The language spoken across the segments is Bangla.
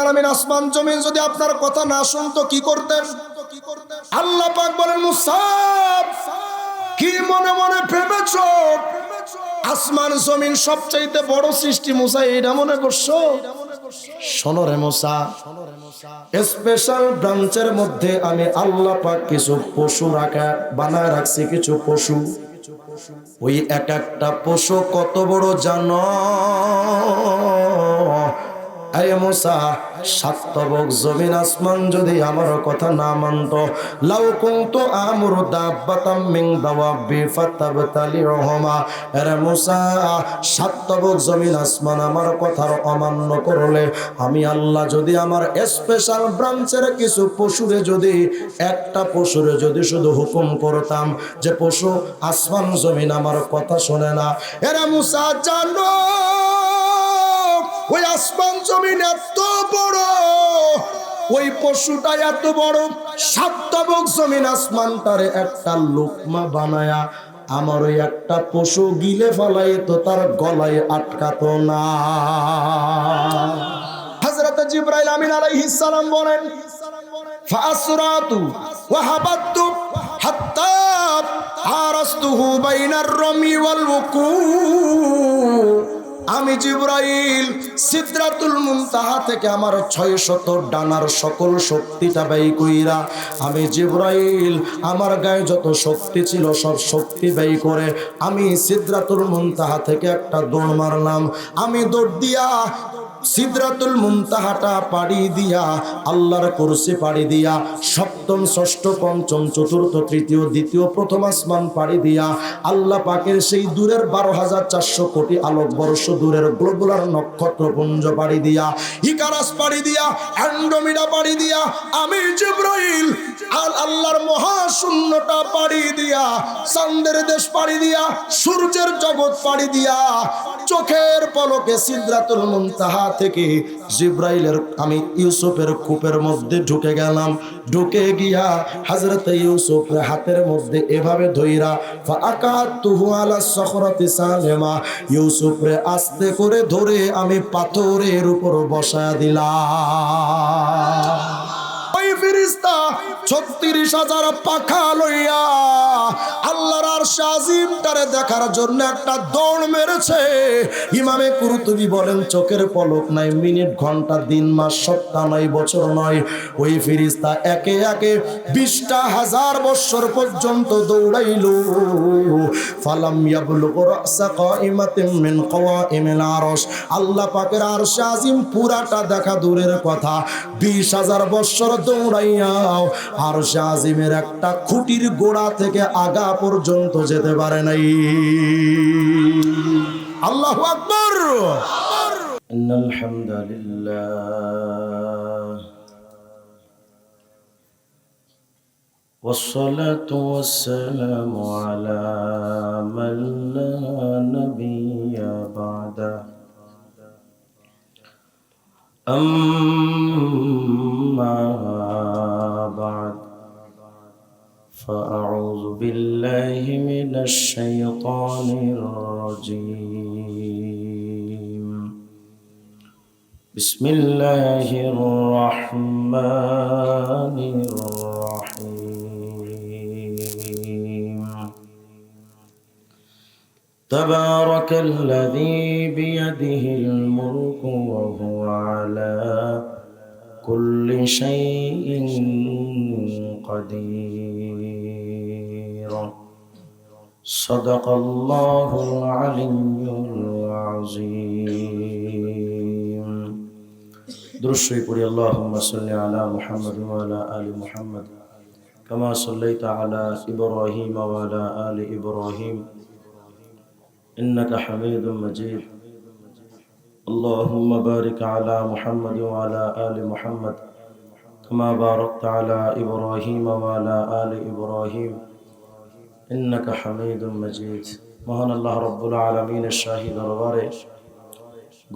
আলামিন আসমান জমিন যদি আপনার কথা না শুনতো কি করতেন? আল্লাহ পাক বলেন, মুসা কি মনে মনে ভেবেছো আসমান জমিন সবচাইতে বড় সৃষ্টি মুসা এইটা মনে করছো? শোনো রে মুসা, স্পেশাল ব্রাঞ্চের মধ্যে আমি আল্লাহ পাক কিছু পশু বানায় রাখছি, কিছু পশু। ওই এক একটা পশু কত বড় জানো? আয় মুসা, সাত তবক জমিন আসমান যদি আমার কথা না মানতো, লাউ কুনতু আমরু দাব্বাতাম মিন দাওয়াবি ফাতাবতালিহুমা। আরে মুসা, সাত তবক জমিন আসমান আমার কথার অমান্য করলে, আমি আল্লাহ যদি আমার স্পেশাল ব্রাঞ্চের কিছু পশুরে যদি একটা পশুরে যদি শুধু হুকুম করতাম যে পশু আসমান জমিন আমার কথা শোনে না, এরা মুসা জানো ওই আসমান জমিন এত বড়, ওই পশুটা এত বড়, সাত তবক জমিন আসমানটারে একটা লোকমা বানায়া আমার ওই একটা পশু গিলে ফেলাই তো তার গলায় আটকাতো না। হযরত জিবরাইল আমিন আলাইহিস সালাম বলেন, ফাসরাতু ওয়া হাবাতু হাত্তা আরাস্তুহু বাইনার রামি ওয়াল ওয়াকু। আমি জিবরাইল সিদরাতুল মুনতাহা থেকে আমার 600 ডানার সকল শক্তিটা ব্যয় কইরা, আমি জিবরাইল আমার গায়ে যত শক্তি ছিল সব শক্তি ব্যয় করে আমি সিদরাতুল মুনতাহা থেকে একটা দৌড় মারলাম। আমি দৌড় দিয়া সিদরাতুল মুনতাহাটা পাড়ি দিয়া, আল্লাহর কুরসি পাড়ি দিয়া, সপ্তম ষষ্ঠ পঞ্চম চতুর্থ তৃতীয় দ্বিতীয় প্রথম আসমান পাড়ি দিয়া, আল্লাহ পাকের সেই দূরের 12,400 কোটি আলোকবর্ষ দূরের গ্লোবুলার নক্ষত্রপুঞ্জ পাড়ি দিয়া, ইকারাস পাড়ি দিয়া, অ্যান্ড্রোমিডা পাড়ি দিয়া, আমি জিবরাইল আল্লাহর মহাশূন্যটা পাড়ি দিয়া, চাঁদের দেশ পাড়ি দিয়া, সূর্যের জগৎ পাড়ি দিয়া, চোখের পলকে সিদরাতুল মুনতাহা থেকে জিবরাইলের আমি ইউসুফের কূপের মধ্যে ঢুকে গেলাম। ঢুকে গিয়া হযরত ইউসুফের হাতের মধ্যে এভাবে ধইরা ফাআকাতুহু আলা সখরাতি সালেমা, ইউসুফরে আস্তে করে ধরে আমি পাথরের উপর বসায়া দিলাম। ওই ফেরেশতা 36,000 পাখা লইয়া আল্লাহর আরশ আজিমটারে দেখার জন্য একটা দৌড় মেরেছে। ইমামে কুরতুবী বলেন, চোখের পলক নাই, মিনিট ঘন্টা দিন মাস সপ্তাহ নয় বছর নয়, ওই ফেরেশতা একে একে 20,000 বছর পর্যন্ত দৌড়াইল। ফালাম ইয়াবলুগ রাসা কাইমাতিন মিন কাওয়াইমিল আরশ, আল্লাহ পাকের আরশ আজিম পুরাটা দেখা দূরের কথা, 20,000 বছর দৌড়াইয়াও আরশ আজিমের একটা খুঁটির গোড়া থেকে আগা পর্যন্ত যেতে পারে নাই। আল্লাহু আকবার। ইন্নাল হামদুলিল্লাহ ওয়াসসালাতু ওয়াসসালামু আলা মান লা নাবিয়্যা বা'দা। أما بعد فأعوذ بالله من الشيطان الرجيم. بسم الله الرحمن الرحيم. تبارك الذي بيده الملك وهو على كل شيء قدير. صدق الله العلي العظيم. درشي قولي اللهم صل على محمد وعلى آل محمد كما صليت على إبراهيم وعلى آل إبراهيم إنك حميد مجيد. اللهم بارك على محمد وعلى آل محمد كما باركت على إبراهيم وعلى آل إبراهيم إنك حميد مجيد. মহান আল্লাহ রব্বুল আলামিনের শাহী দরবারে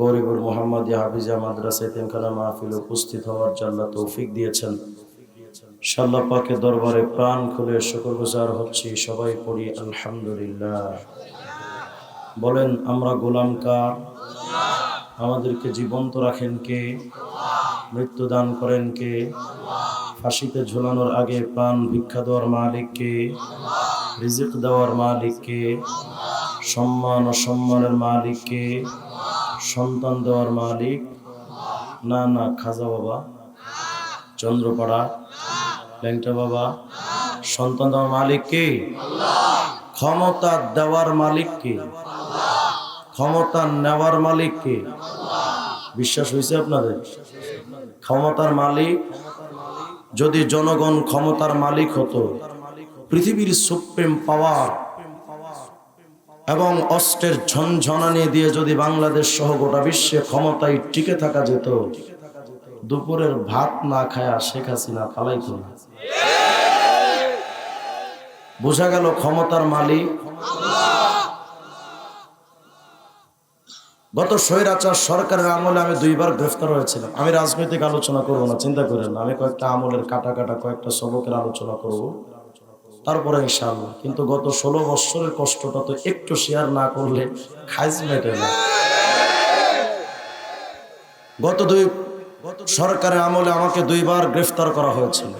গরিবুর মোহাম্মদ হাফিজা মাদ্রাসা এতিমখানা মাহফিল উপস্থিত হওয়ার জন্য তৌফিক দিয়েছেন। আল্লাহ পাকের দরবারে প্রাণ খুলে শুকরগুজার হচ্ছি। সবাই পড়ি আলহামদুলিল্লাহ। বলেন, আমরা গোলাম কার? আমাদেরকে জীবন্ত রাখেন কে? মৃত্যু দান করেন কে? ফাঁসিতে ঝুলানোর আগে প্রাণ ভিক্ষা দেওয়ার মালিক কে? রিজিক দেওয়ার মালিক কে? সম্মান ও সম্মানের মালিক কে? সন্তান দেওয়ার মালিক? না না, খাজা বাবা, চন্দ্রপাড়া, ল্যাংটা বাবা। সন্তান দেওয়ার মালিক কে? ক্ষমতা দেওয়ার মালিক কে? ক্ষমতা নেওয়ার মালিক কে? বিশ্বাস হয়েছে আপনাদের? ক্ষমতার মালিক, যদি জনগণ ক্ষমতার মালিক হতো, পৃথিবীর সুপ্রিম পাওয়ার এবং অস্ত্রের ঝনঝনানি দিয়ে যদি বাংলাদেশ সহ গোটা বিশ্বে ক্ষমতায় টিকে থাকা যেত, দুপুরের ভাত না খায়া শেখ হাসিনা পালাইতো না। বোঝা গেল ক্ষমতার মালিক। গত স্বৈরাচার সরকারের আমলে আমি 2 বার গ্রেফতার হয়েছিলাম। আমি রাজনৈতিক আলোচনা করবো না, চিন্তা করেন না। আমি কয়েকটা আমলের কাটা কয়েকটা সবকের আলোচনা করব তারপরে ইনশাআল্লাহ। কিন্তু গত 16 বছরের কষ্টটা তো একটু শেয়ার না করলে খাইজ মেটে না। গত সরকারের আমলে আমাকে 2 বার গ্রেফতার করা হয়েছিল।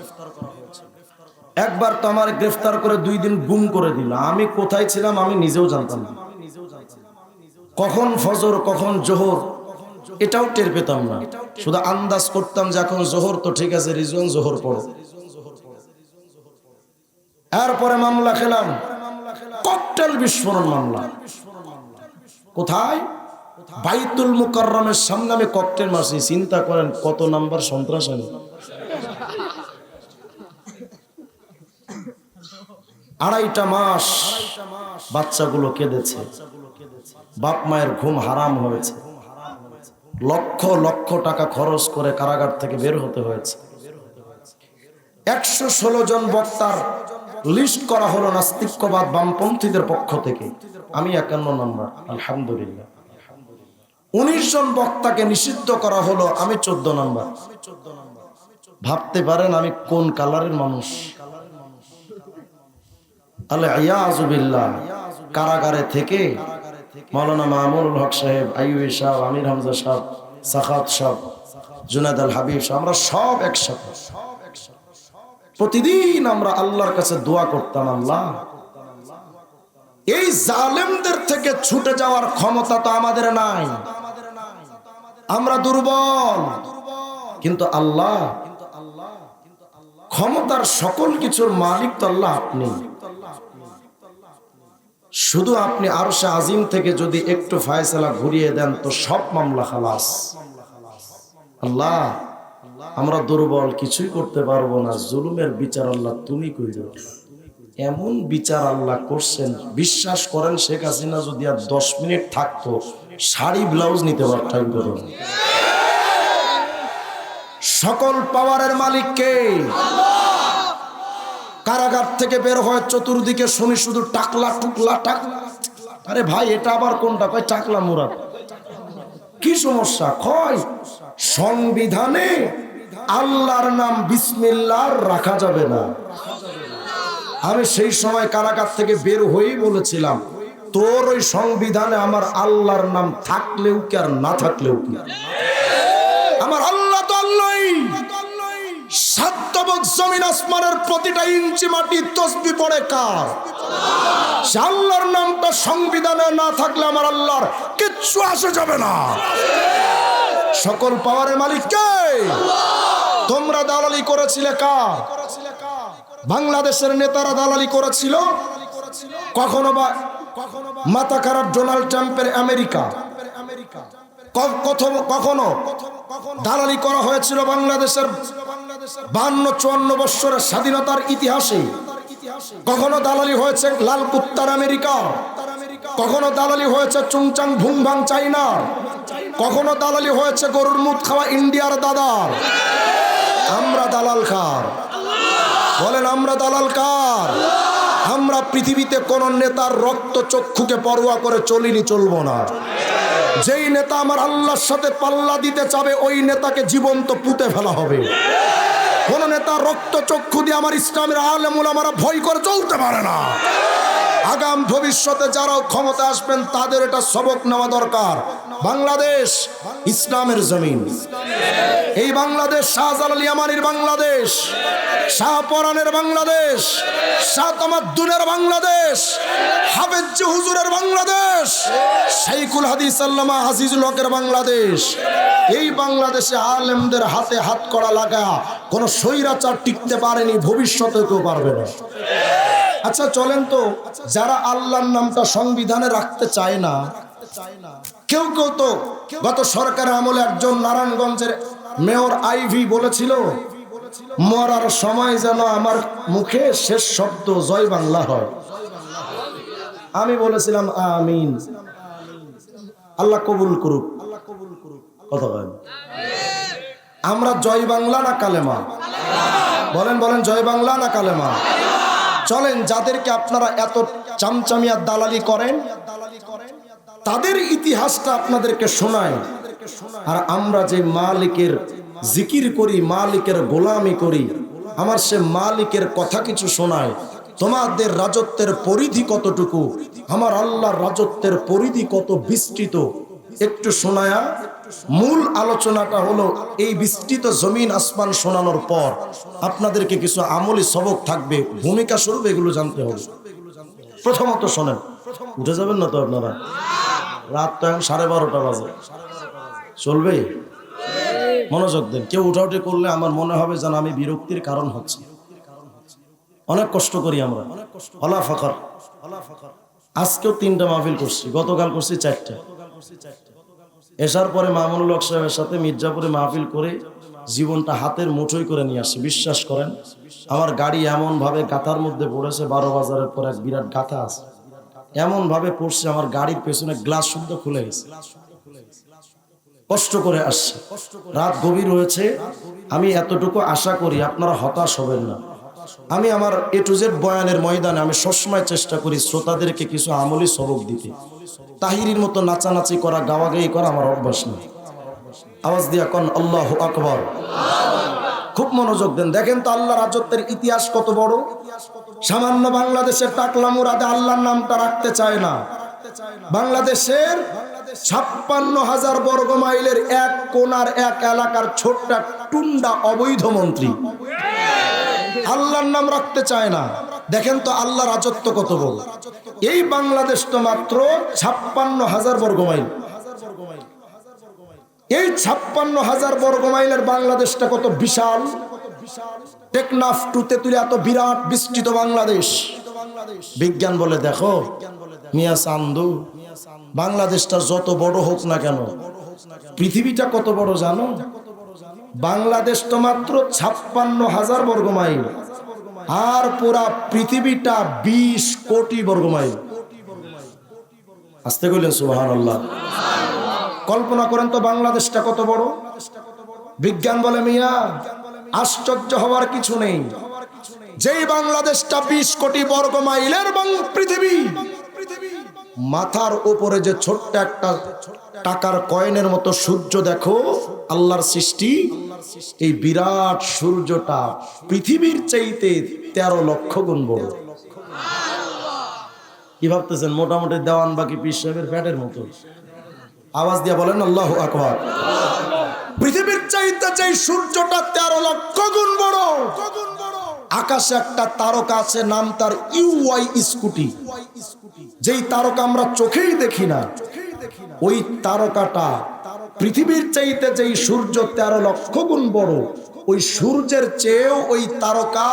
একবার তো আমার গ্রেফতার করে 2 দিন গুম করে দিল। আমি কোথায় ছিলাম আমি নিজেও জানতাম না। কখন ফজর কখন জোহর এটাও টের পেতাম না। শুধু আন্দাজ করতাম যে এখন জোহর, তো ঠিক আছে রিজওয়ান জোহর পড়ো। এরপরে মামলা খেলাম, ককটেল বিস্ফোরণ মামলা। কোথায়? বাইতুল মুকাররমের সামনে আমি ককটেল মারছি। চিন্তা করেন কত নাম্বার সন্ত্রাস আমি। 2.5 মাস বাচ্চাগুলো কেঁদেছে, বাপ মায়ের ঘুম হারাম হয়েছে, লক্ষ লক্ষ টাকা খরচ করে কারাগার থেকে বের হতে হয়েছে। 116 জন বক্তার লিস্ট করা হলো নাস্তিক্যবাদ বামপন্থীদের পক্ষ থেকে। আমি 51 নম্বর, আলহামদুলিল্লাহ। 19 জন বক্তাকে নিষিদ্ধ করা হলো, আমি 14 নম্বর। ভাবতে পারেন আমি কোন কালারের মানুষ। আল-ইয়াযুবিল্লাহ। কারাগারে থেকে মাওলানা মামুনুল হক সাহেব, আইয়ুবী সাহেব, আমির হামজা সাহেব, সাখাত সাহেব, জুনায়েদ আল হাবিব সাহেব, আমরা সব একসাথে প্রতিদিন আমরা আল্লাহর কাছে দোয়া করতাম, আল্লাহ এই জালেমদের থেকে ছুটে যাওয়ার ক্ষমতা তো আমাদের নাই, আমরা দুর্বল, কিন্তু আল্লাহ ক্ষমতার সকল কিছুর মালিক তো আল্লাহ আপনি। শুধু আপনি আরশে আজিম থেকে যদি একটু ফয়সালা ঘুরিয়ে দেন তো সব মামলা খালাস। আল্লাহ আমরা দুর্বল, কিছুই করতে পারবো না। জুলুমের বিচার আল্লাহ তুমি কইরো। এমন বিচার আল্লাহ করছেন, বিশ্বাস করেন শেখ হাসিনা যদি আর 10 মিনিট থাকতো শাড়ি ব্লাউজ নিতে পারতাম। সকল পাওয়ারের মালিক কে? কারাগার থেকে বের হয় চতুর্দিকে শুনি শুধু টাকলা টুকলা টাকলা। আরে ভাই এটা আবার কোনটা? কয় টাকলা মুরাদ। কি সমস্যা? কয় সংবিধানে আল্লাহর নাম বিসমিল্লাহ রাখা যাবে না। আমি সেই সময় কারাগার থেকে বের হয়েই বলেছিলাম, তোর ওই সংবিধানে আমার আল্লাহর নাম থাকলেও কি আর না থাকলেও কি, আমার আল্লাহ তো আল্লাহই। সাতবক জমিন আসমানের প্রতিটা ইঞ্চি মাটি তসবিহ পড়ে কার? আল্লাহর নামটা সংবিধানে না থাকলে আমার আল্লাহর কিচ্ছু আসে যাবে না। সকল পাওয়ারের মালিক কে? তোমরা দালালি করেছিলে কার? বাংলাদেশের নেতারা দালালি করেছিল। কখনো বা মাথা খারাপ ডোনাল্ড ট্রাম্পের আমেরিকা, কখনো দালালি করা হয়েছিল বাংলাদেশের 52-54 বছরের স্বাধীনতার ইতিহাসে। কখনো দালালি হয়েছে লাল কুত্তার আমেরিকা, কখনো দালালি হয়েছে চুংচাং ভুংভাং চাইনার, কখনো দালালি হয়েছে গরুর মুখ খাওয়া ইন্ডিয়ার দাদার। আমরা দালাল কার? বলেন আমরা দালাল কার? আমরা পৃথিবীতে কোন নেতার রক্ত চক্ষুকে পরোয়া করে চলিনি, চলবো না। যেই নেতা আমার আল্লাহর সাথে পাল্লা দিতে চাবে ওই নেতাকে জীবন্ত পুঁতে ফেলা হবে। কোন নেতা রক্ত চক্ষু দিয়ে আমার ইসলামের আলেম উলামারা ভয় করে চলতে পারে না। আগাম ভবিষ্যতে যারা ক্ষমতা আসবেন তাদের এটা সবক নেওয়া দরকার। বাংলাদেশ ইসলামের জমিন। এই বাংলাদেশ শাহজালাল ইয়ামানির বাংলাদেশ, শাহপরানের বাংলাদেশ, শাহ তামাদ্দুনের বাংলাদেশ, হাফেজ হুজুরের বাংলাদেশ, শাইখুল হাদিস আল্লামা আজিজুল হকের বাংলাদেশ। এই বাংলাদেশে আলেমদের হাতে হাত করা লাগা কোন স্বৈরাচার টিকতে পারেনি, ভবিষ্যতে কেউ পারবে না। আচ্ছা চলেন তো, যারা আল্লাহর নামটা সংবিধানে রাখতে চায় না, কেউ কেউ তো গত সরকারের আমলে একজন নারায়ণগঞ্জের মেয়র আইভি বলেছিল, মরার সময় যেন আমার মুখে শেষ শব্দ জয় বাংলা হয়। আমি বলেছিলাম আমিন, আল্লাহ কবুল করুক। কথা বলেন, আমরা জয় বাংলা না কালেমা? বলেন বলেন, জয় বাংলা না কালেমা? চলেন, যাদেরকে আপনারা এত চামচামিয়া দালালি করেন তাদের ইতিহাসটা আপনাদেরকে শোনায়, আর আমরা যে মালিকের জিকির করি, মালিকের গোলামি করি, আমার সে মালিকের কথা কিছু শোনায়। তোমাদের রাজত্বের পরিধি কতটুকু, আমার আল্লাহর রাজত্বের পরিধি কত বিস্তৃত, একটু শোনায়া মূল আলোচনাটা হলো এই বিস্তৃত জমিন আসমান শোনানোর পর আপনাদেরকে কিছু আমলি সবক থাকবে, ভূমিকা স্বরূপ এগুলো জানতে হবে। প্রথমত শোনেন, উঠে যাবেন না তো আপনারা? রাত তো এখন 12:30 বাজে, চলবে? মনোযোগ দেন। কেউ উঠাউঠি করলে আমার মনে হবে যেন আমি বিরক্তির কারণ হচ্ছে। অনেক কষ্ট করি আমরা, হলা ফাকার। আজকেও 3টা মাহফিল করছি, গতকাল করছি 4টা। এসার পরে মামুনুল হক সাহেবের সাথে মির্জাপুরে মাহফিল করে জীবনটা হাতের মুঠোয় করে নিয়ে আসছে। বিশ্বাস করেন, আমার গাড়ি এমন ভাবে গাথার মধ্যে পড়েছে, 12 বাজারের পর এক বিরাট গাথা আছে, এমন ভাবে পড়ছে আমার গাড়ির পেছনে গ্লাস শুদ্ধ খুলে গেছে। কষ্ট করে আসছে, রাত গভীর হয়েছে। আমি এতটুকু আশা করি আপনারা হতাশ হবেন না। আমি আমার A to Z বয়ানের ময়দানে আমি সবসময় চেষ্টা করি শ্রোতাদেরকে কিছু আমলি সবক দিতে। তাহিরির মতো নাচানাচি করা, গাওয়াগাই করা আমার অভ্যাস নেই। আওয়াজ দিয়া কোন আল্লাহু আকবার। খুব মনোযোগ দেন। দেখেন তো আল্লাহ রাজত্বের ইতিহাস কত বড়। সামান্য বাংলাদেশের টাকলা মুরাদে আল্লাহর নামটা রাখতে চায় না। বাংলাদেশের 56,000 বর্গ মাইলের এক কোনার এক এলাকার ছোট্ট টুন্ডা অবৈধ মন্ত্রী আল্লাহর নাম রাখতে চায় না। দেখেন তো আল্লাহ রাজত্ব কত বড়। এই বাংলাদেশ তো মাত্র 56,000 বর্গ মাইল। এই 56,000 বর্গ মাইলের বাংলাদেশটা কত বিশাল। টেকনাফ টু তেতুলিয়া এত বিরাট বিস্তৃত বাংলাদেশ। বিজ্ঞান বলে দেখো মিয়া চান্দু, বাংলাদেশটা যত বড় হোক না কেন, পৃথিবীটা কত বড় জানো? বাংলাদেশ তো মাত্র 56,000 বর্গ মাইল, আর পুরা পৃথিবীটা 20 কোটি বর্গ মাইল। আস্তে কইলেন সুবহানাল্লাহ। কল্পনা করেন তো বাংলাদেশটা কত বড়। বিজ্ঞান বলে মিয়া আশ্চর্য হওয়ার কিছু নেই। যেই বাংলাদেশটা 20 কোটি বর্গ মাইলের পৃথিবী, মাথার উপরে যে ছোট্ট একটা টাকার কয়েনের মতো সূর্য দেখো, আল্লাহর সৃষ্টি। এই বিরাট সূর্যটা পৃথিবীর চাইতে 13 লক্ষ গুণ বড়। কি ভাবতেছেন? মোটামুটি দেওয়ান বাকি পীর সাহেবের ফ্যাটের মতো। আওয়াজ দিয়ে বলেন আল্লাহু আকবার। পৃথিবীর চাইতে যেই সূর্যটা 13 লক্ষ গুণ বড়। আকাশে একটা তারকা আছে, নাম তার ইউআই স্কুটি। যেই তারকা আমরা চোখেই দেখি না, ওই তারকাটা পৃথিবীর চাইতে যেই সূর্য 13 লক্ষ গুণ বড়, ওই সূর্যের চেয়েও ওই তারকা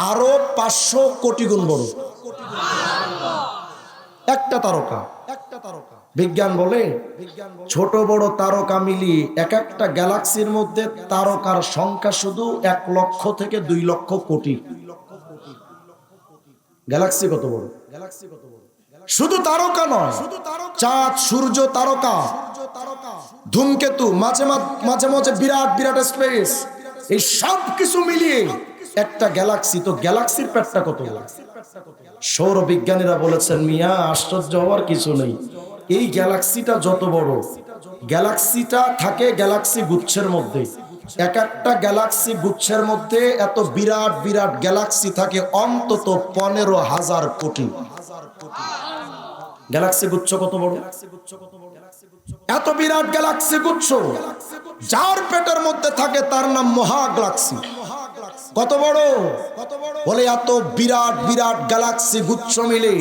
আরো 500 কোটি গুণ বড়। একটা তারকা। বিজ্ঞান বলে ছোট বড় তারকা মিলিয়ে এক একটা গ্যালাক্সির মধ্যে তারকার সংখ্যা শুধু 1 লক্ষ থেকে 2 লক্ষ কোটি। গ্যালাক্সি কত বড়? শুধু তারকা নয়, চাঁদ, সূর্য, তারকা, ধূমকেতু, মাঝে মাঝে বিরাট বিরাট স্পেস, এই সব কিছু মিলিয়ে একটা গ্যালাক্সি। তো গ্যালাক্সির পেটটা কত বড়? সৌর বিজ্ঞানীরা বলেছেন মিয়া আশ্চর্য হওয়ার কিছু নেই। এই গ্যালাক্সিটা যত বড়, গ্যালাক্সিটা থাকে গ্যালাক্সি গুচ্ছের মধ্যে। এক একটা গ্যালাক্সি গুচ্ছের মধ্যে এত বিরাট বিরাট গ্যালাক্সি থাকে অন্তত 15,000 কোটি। গ্যালাক্সি গুচ্ছ কত বড়? এত বিরাট গ্যালাক্সি গুচ্ছ যার পেটের মধ্যে থাকে তার নাম মহাগ্যালাক্সি। কত বড়? বলে এত বিরাট বিরাট গ্যালাক্সি গুচ্ছ মিলে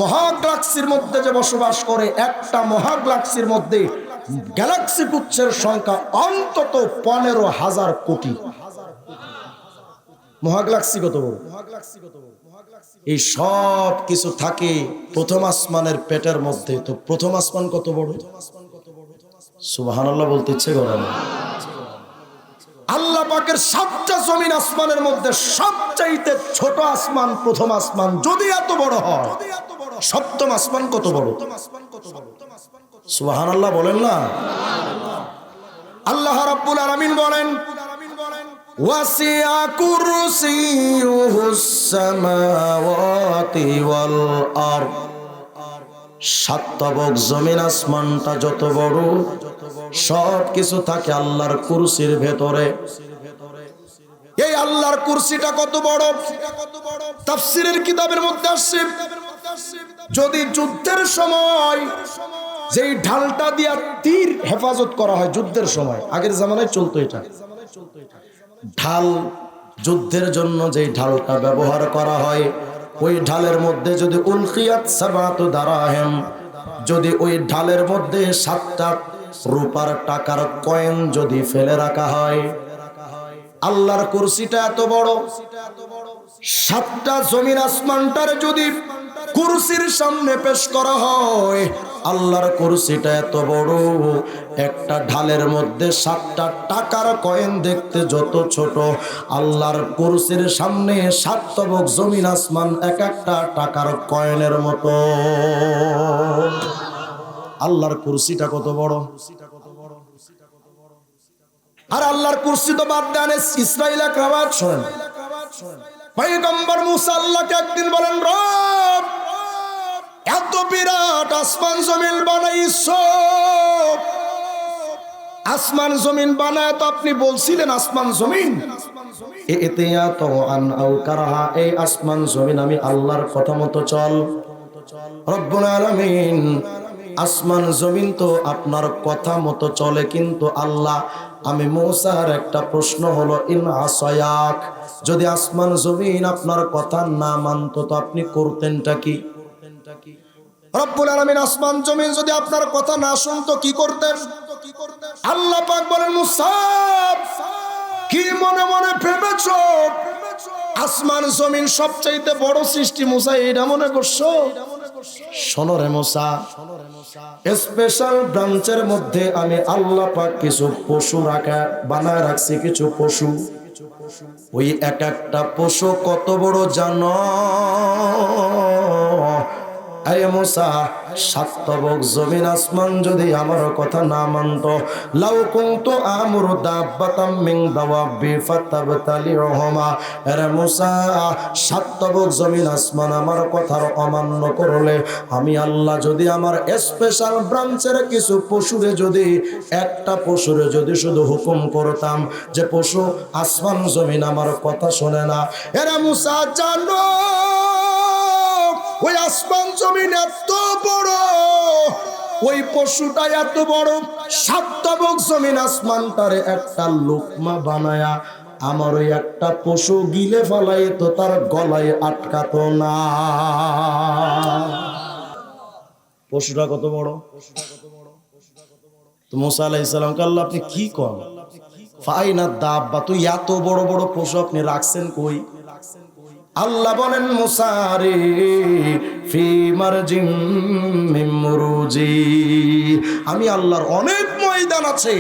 মহাগ্যালাক্সির মধ্যে যে বসবাস করে, একটা মহাগ্যালাক্সির মধ্যে গ্যালাক্সি গুচ্ছের সংখ্যা অন্তত 15,000 কোটি। মহাগ্যালাক্সি কত বড়? এই সব কিছু থাকে প্রথম আসমানের পেটের মধ্যে। তো প্রথম আসমান কত বড়? সুবহানাল্লাহ বলতে ইচ্ছে করে না। আল্লাহ পাকের 7টা জমিন আসমানের মধ্যে সবচাইতে ছোট আসমান প্রথম আসমান। যদি এত বড় হয়, সপ্তম আসমান কত বড়? সুবহানাল্লাহ বলেন না। আল্লাহ রাব্বুল আলামিন বলেন, ওয়াসিআ কুরসিয়ুহুস সামাওয়াতি ওয়াল আরদ। 7 তবক জমিন আসমানটা যত বড়, সব কিছু থাকে আল্লাহর কুরসির ভেতরে। এই আল্লাহর কুরসিটা কত বড়? তাফসীরের কিতাবের মধ্যে আসছে, যদি যুদ্ধের সময় যেই ঢালটা দিয়া তীর হেফাজত করা হয়, যুদ্ধের সময়, আগের জামানায় চলতো এটা ঢাল, যুদ্ধের জন্য যেই ঢালটা ব্যবহার করা হয়, ওই ঢালের মধ্যে যদি উলকিয়াত সাবাতু দারাহিম, যদি ওই ঢালের মধ্যে 7টা রূপার টাকার কয়েন যদি ফেলে রাখা হয়, আল্লাহর কুরসিটা এত বড়, 7টা জমিন আসমানটার যদি কুরসির সামনে পেশ করা হয়, আল্লাহর কুরসিটা এত বড়, একটা ঢালের মধ্যে 7টা টাকার কয়েন দেখতে যত ছোট, আল্লাহর কুরসির সামনে 7 তবক জমিন আসমান এক একটা টাকার কয়েনের মতো। আল্লাহর কুরসিটা কত বড়! আর আল্লাহর কুরসি তো বাদ দেন, ইসরাইল এক রাওয়াত শোনেন, পয়গম্বর মুসা আল্লাহকে একদিন বলেন, রব এত বিরাট আসমান জমিন বানাইছো, আসমান জমিন বানায় তো আপনি বলছিলেন আসমান জমিন এই আসমান জমিন আমি আল্লাহর কথা মতো চল। রব্বুল আলামিন, আসমান জমিন তো আপনার কথা মতো চলে, কিন্তু আল্লাহ আমি মুসার একটা প্রশ্ন হলো, ইন আসায়াক, যদি আসমান জমিন আপনার কথা না মানতো তো আপনি করতেনটা কি? রব্বুল আলামিন, আসমান জমিন যদি আপনার কথা না শুনতো কি করতেন? আল্লাহ পাক বলেন, মুসা কি মনে মনে ভেবেছো আসমান জমিন সবচাইতে বড় সৃষ্টি মুসা এইটা মনে করছো? শোনো রে মুসা, স্পেশাল ব্রাঞ্চের মধ্যে আমি আল্লাহ পাক কিছু পশু বানায় রাখছি, কিছু পশু। ওই এক একটা পশু কত বড় জানো? আয় মুসা, 7 তবক জমিন আসমান যদি আমার কথা না মানতো, লাউ কুনতু আমরু দাব্বাতাম মিন দাওয়াবি ফাতাবতালিহুমা, আরে মুসা 7 তবক জমিন আসমান আমার কথার অমান্য করলে, আমি আল্লাহ যদি আমার স্পেশাল ব্রাঞ্চের কিছু পশুরে যদি একটা পশুরে যদি শুধু হুকুম করতাম যে পশু আসমান জমিন আমার কথা শোনে না, আরে মুসা জানো ওই আসমান জমিন এত বড়, ওই পশুটা এত বড়, 7 তবক জমিন আসমানটারে একটা লোকমা বানায়া আমার ওই একটা পশু গিলে ফেলাই তো তার গলায় আটকাতো না। পশুটা কত বড়! তো মুসা আলাইহিস সালামকে আল্লাহ আপনি কি করেন? ফাইনা দাব্বা, তুই এত বড় বড় পশু আপনি রাখছেন কই? আল্লাহ বলেন, মুসা রে ফি মারজিম মিন মুরুজি, আমি আল্লাহর অনেক ময়দান আছে,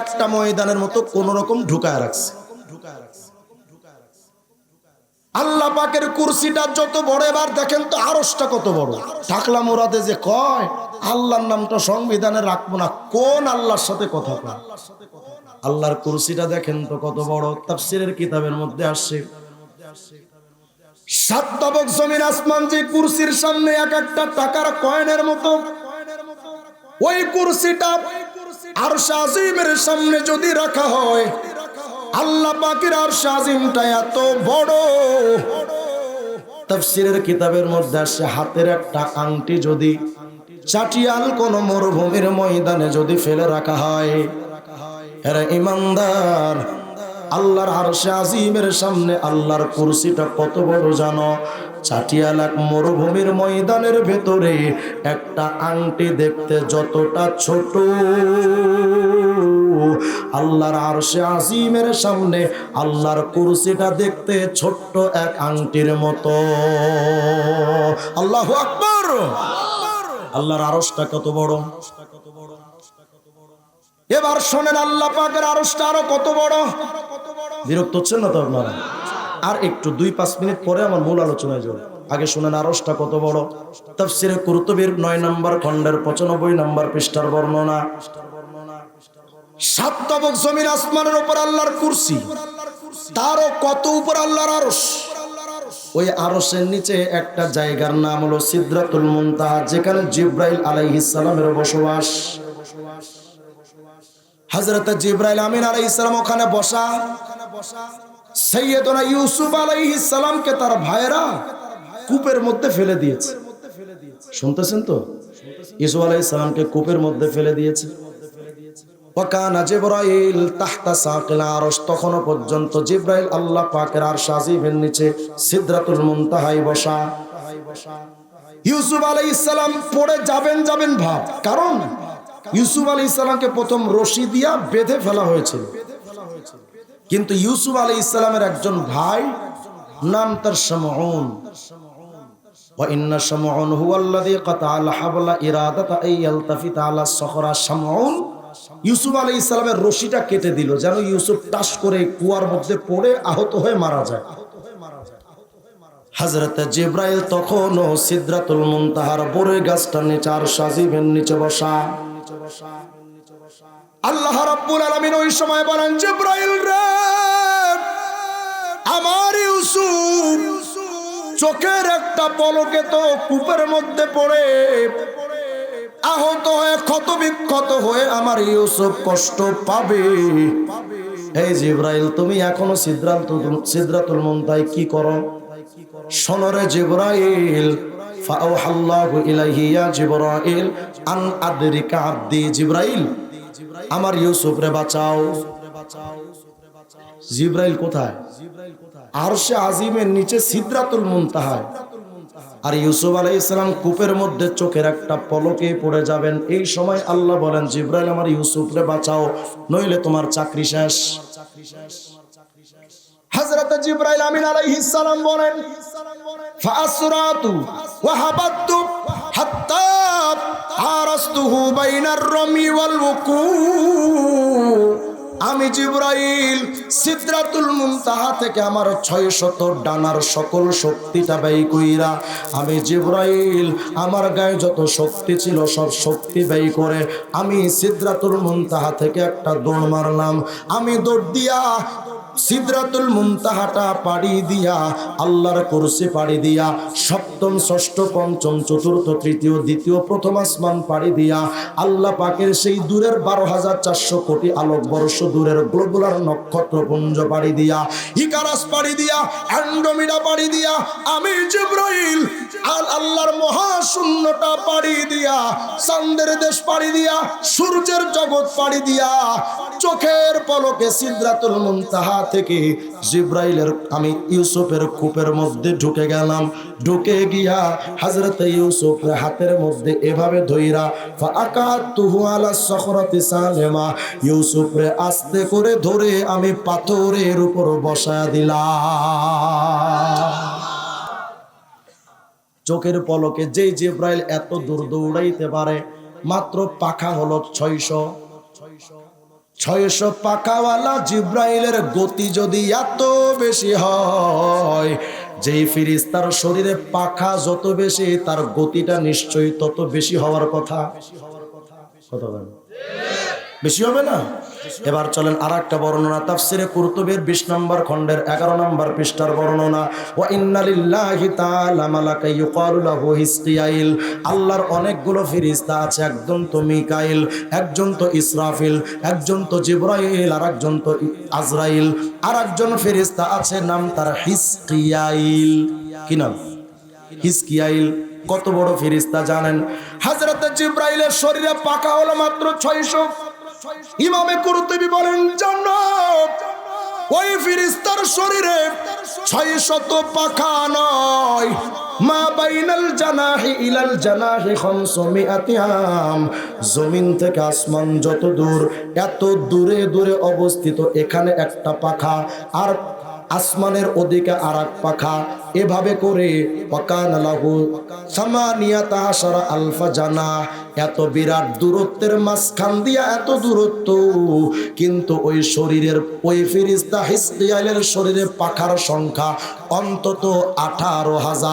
একটা ময়দানের মতো কোন রকম ঢুকায় রাখছে। আল্লাহ পাকের কুরসিটা যত বড়, এবার দেখেন তো আরশটা কত বড়। টাকলা মুরাদে যে কয় আল্লাহর নামটা সংবিধানে রাখবো না, কোন আল্লাহর সাথে কথা কয়? আল্লাহর কুরসিটা দেখেন তো কত বড়। তাফসীরের কিতাবের মধ্যে আসছে 7 তবক জমিন আসমান যে কুরসির সামনে এক একটা টাকার কয়েনের মতো, ওই কুরসিটা আরশ আজিমের সামনে যদি রাখা হয়, আল্লাহ পাকের আরশ আজিমটা এত বড়। তাফসীরের কিতাবের মধ্যে আসে হাতের একটা আংটি যদি চাটিয়াল কোন মরুভূমির ময়দানে যদি ফেলে রাখা হয়, এরা ইমানদার, আল্লাহর আরশে আজিমের সামনে আল্লাহর কুরসিটা কত বড় জানো? চাটিয়াল এক মরুভূমির ময়দানের ভেতরে একটা আংটি দেখতে যতটা ছোট, আল্লাহর আরশে আজিমের সামনে আল্লাহর কুরসিটা দেখতে ছোট্ট এক আংটির মতো। আল্লাহু আকবার। আল্লাহর আরশটা কত বড়। এবার শোনেন আল্লাহ পাকের আরশটা আরো কত বড়। বিরক্ত হচ্ছেন না তো আপনারা? আর একটু 2-5 মিনিট পরে আমার মূল আলোচনায় যাব। আগে শুনেন আরশটা কত বড়। তাফসীরে কুরতুবীর 9 নম্বর খণ্ডের 95 নম্বর পৃষ্ঠার বর্ণনা। 7 তবক জমিন আসমানের উপর আল্লাহর কুরসি, তারও কত উপর আল্লাহর আরশ। ওই আরশের নিচে একটা জায়গার নাম হলো সিদরাতুল মুনতাহা, যেখানে জিবরাইল আলাইহিস সালামের বসবাস। হযরত জিবরাইল আমিন আলাইহিস সালাম ওখানে বসা। সাইয়েদনা ইউসুফ আলাইহিস সালামকে তার ভাইরা কূপের মধ্যে ফেলে দিয়েছে। শুনতেছেন তো? ইউসুফ আলাইহিস সালামকে কূপের মধ্যে ফেলে দিয়েছে। ওয়াকানা জিবরাইল তাহতা সাকিল আরশ, তখনও পর্যন্ত জিবরাইল আল্লাহ পাকের আরশ আজিমের নিচে সিদরাতুল মুনতাহায় বসা। ইউসুফ আলাইহিস সালাম পড়ে যাবেন ভাব, কারণ ইউসুফ আলাইহিস সালামকে প্রথম রশি দিয়া বেঁধে ফেলা হয়েছিল, কিন্তু ইউসুফ আলাইহিস সালামের একজন ভাই, নাম তার শামউন। ওয়া ইন্না শামউন হুয়াল্লাযী কাতাআল হাবলা ইরাদাতা আইয়ালতাফিতা আলা সখরা। শামউন ইউসুফ আলাইহিস সালামের রশিটা কেটে দিল, যেন ইউসুফ টাস করে কুয়ার মধ্যে পড়ে আহত হয়ে মারা যায়। হযরত জিবরাইল তখনও সিদরাতুল মুনতাহার বড়ই গাছটার নিচে আর সাজিবের নিচে বসা। আল্লাহ রাব্বুল আলামিন ওই সময় বলেন, জিবরাইল রে, আমার ইউসুফ চোখের একটা পলকে তো কূপের মধ্যে পড়ে আহত হয়ে ক্ষত বিক্ষত হয়ে আমার ইউসুফ কষ্ট পাবে। এই জিবরাইল, তুমি এখনো সিদরাতুল মুনতাহায় কি করো? শোনরে জিবরাইল, ফাআওহাল্লাহু ইলাইহি ইয়া জিবরাইল আন আদরিকা আবদি। জিবরাইল, আমার ইউসুফ রে বাঁচাও। জিবরাইল কোথায়? আরশে আজিমের নিচে সিদরাতুল মুনতাহায়। আর ইউসুফ আলাইহিস সালাম কূপের মধ্যে চোখের একটা পলকে পড়ে যাবেন। এই সময় আল্লাহ বলেন, জিবরাইল, আমার ইউসুফ রে বাঁচাও, নইলে তোমার চাকরি শেষ। হযরত জিবরাইল আমিন আলাইহিস সালাম বলেন, ফাআসরাতু ওয়া হাবাতু হাত্তা আরাস্তুহু বাইনার রামি ওয়াল ওয়াকু। আমি জিবরাইল সিদরাতুল মুনতাহা থেকে আমার 600 ডানার সকল শক্তিটা ব্যয় কইরা, আমি জিবরাইল আমার গায়ে যত শক্তি ছিল সব শক্তি ব্যয় করে আমি সিদরাতুল মুনতাহা থেকে একটা দৌড় মারলাম। আমি দৌড় দিয়া সিদরাতুল মুনতাহাটা পাড়ি দিয়া, আল্লাহর কুরসি পাড়ি দিয়া, সপ্তম ষষ্ঠ পঞ্চম চতুর্থ তৃতীয় দ্বিতীয় প্রথম আসমান পাড়ি দিয়া, আল্লাহ পাকের সেই দূরের 12,400 কোটি আলোকবর্ষ দূরের গ্লোবুলার নক্ষত্রপুঞ্জ পাড়ি দিয়া, ইকারাস পাড়ি দিয়া, অ্যান্ড্রোমিডা পাড়ি দিয়া, আমি জিবরাইল আল্লাহর মহাশূন্যটা পাড়ি দিয়া, চাঁদের দেশ পাড়ি দিয়া, সূর্যের জগৎ পাড়ি দিয়া, চোখের পলকে সিদরাতুল মুনতাহা থেকে জিবরাইলের আমি ইউসুফের কূপের মধ্যে ঢুকে গেলাম। ঢুকে গিয়া হযরত ইউসুফের হাতের মধ্যে এভাবে ধইরা ফাআকাতুহু আলা সখরাতি সালেমা, ইউসুফরে আস্তে করে ধরে আমি পাথরের উপর বসায়া দিলাম। চোখের পলকে যেই জিবরাইল এত দূর দৌড়াইতে পারে, মাত্র পাখা হলো 600 পাখাওয়ালা জিবরাইলের গতি যদি এত বেশি হয়, যেই ফেরেশতার শরীরে পাখা যত বেশি তার গতিটা নিশ্চয়ই তত বেশি হওয়ার কথা। কথা বলেন, বেশি হবে না? এবার চলেন আরেকটা বর্ণনা, তাফসিরে কুরতুবীর 20 নম্বর খণ্ডের 11 নম্বর পৃষ্ঠার বর্ণনা। ওয়া ইন্না লিল্লাহি তাআলা মালাকা ইউকালু লাহু হিসকিয়াইল। আল্লাহর অনেকগুলো ফেরেশতা আছে, একজন তো মিকাইল, একজন তো ইসরাফিল, একজন তো জিবরাইল, আর একজন তো আজরাইল, আর একজন ফেরেশতা আছে নাম তার হিসকিয়াইল। কি নাম? হিসকিয়াইল। কত বড় ফেরেশতা জানেন? হযরত জিব্রাইলের শরীরে পাখা হলো মাত্র 600। ইমামে কুরতুবী বলেন জান্নাত ওই ফেরেশতার শরীরে 600 পাখা নয়, মা বাইনাল জানাহি ইলাল জানাহি 500 আম। জমিন থেকে আসমান যত দূর, এত দূরে দূরে অবস্থিত এখানে একটা পাখা, আর আসমানের ওদিকে আর এক পাখা, এভাবে করে ওয়াকানা লাহু সামানিয়াতা আশারা আলফা জানাহ। এত বিরাট দূরত্বের মাঝখান দিয়া এত দূরত্ব, কিন্তু ওই শরীরের ওই ফেরেশতা হিজকিয়ালের শরীরে পাখার সংখ্যা অন্তত 18,000।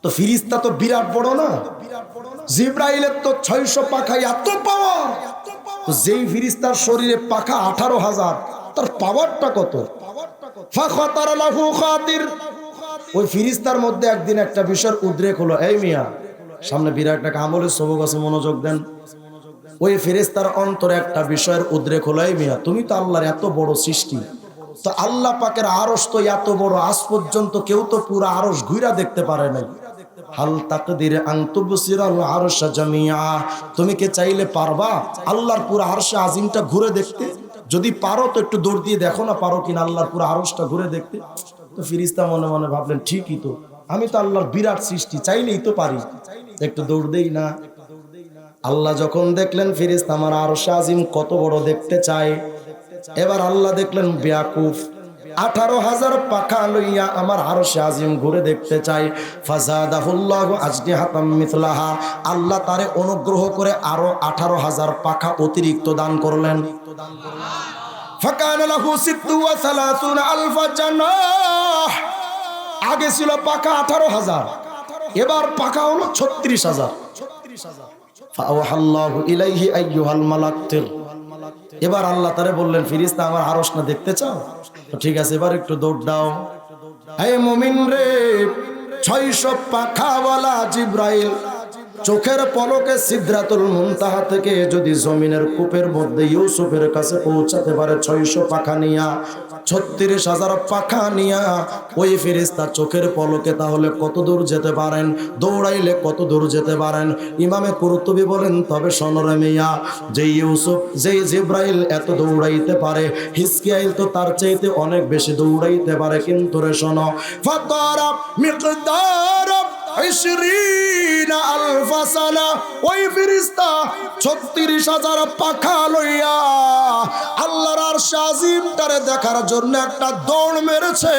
তো ফেরেশতা তো বিরাট বড় না? জিব্রাইলের তো 600 পাখা, এত পাওয়ার। তো যেই ফেরেশতার শরীরে পাখা 18,000, তার পাওয়ারটা কত? ফাখাতারা লাহু খাতির। ওই ফেরেশতার মধ্যে একদিন একটা বিষয়ের উদ্রেক হলো। এই মিয়া, সামনে বিরাট একটা আমলের সবক আছে, মনোযোগ দেন। ওই ফেরেশতার অন্তরে একটা বিষয়ের উদ্রেক হলো। এই মিয়া, তুমি তো আল্লাহর এত বড় সৃষ্টি, তো আল্লাহ পাকের আরশ তো এত বড়, আজ পর্যন্ত কেউ তো পুরো আরশ ঘুরা দেখতে পারে নাই। হাল তাকদিরে আন তুবসিরাল আরশা জামিআ। তুমি কি চাইলে পারবা আল্লাহর পুরো আরশে আজিমটা ঘুরে দেখতে? যদি পারো তো একটু দৌড় দিয়ে দেখো না, পারো কিনা আল্লাহর পুরো আরশটা ঘুরে দেখতে। তো ফেরেশতা মনে মনে ভাবলেন, ঠিকই তো, আমি তো আল্লাহর বিরাট সৃষ্টি, চাইলেই তো পারি, একটু দৌড় দেই না। আল্লাহ যখন দেখলেন ফেরেশতা আমার আরশে আজিম কত বড় দেখতে চায়, এবার আল্লাহ দেখলেন বেয়াকুফ, 18,000 পাখা লইয়া আমার আরশে আজিম ঘুরে দেখতে চাই। ফাজাদাহুল্লাহু আজনিহাতাম মিথলাহা। আল্লাহ তারে অনুগ্রহ করে আরো 18,000 পাখা অতিরিক্ত দান করলেন। ফাকানা লাহু 36 আলফা জানাহ। আগে ছিল পাখা 18,000, এবার পাখা হলো 36,000। ফাআওহাল্লাহু ইলাইহি আইয়ুহাল মালাকতির। এবার আল্লাহ তারে বললেন, ফেরেশতা আমার আরশ না দেখতে চাও? তো ঠিক আছে, এবার একটু দৌড় দাও। হে মুমিন রে, 600 পাখাওয়ালা জিব্রাইল চোখের পলকে সিদরাতুল মুনতাহা থেকে যদি জমিনের কূপের মধ্যে ইউসুফের কাছে পৌঁছাতে পারে 600 পাখা নিয়া, 36,000 পাখা নিয়া ওই ফেরেশতা চোখের পলকে, তাহলে কত দূর যেতে পারেন? দৌড়াইলে কত দূর যেতে পারেন? ইমামে কুরতুবী বলেন, তবে শোনরে মিয়া, যে ইউসুফ, যে জিব্রাইল এত দৌড়াইতে পারে, হিজকিয়াইল তো তার চাইতে অনেক বেশি দৌড়াইতে পারে। কিন্তু রে শোনো, ফাতারা মিকদার 20 আলফা সানা, ওই ফেরেশতা 36,000 পাখা লইয়া আল্লাহর আরশ আজিমটারে দেখার জন্য একটা দৌড় মেরেছে।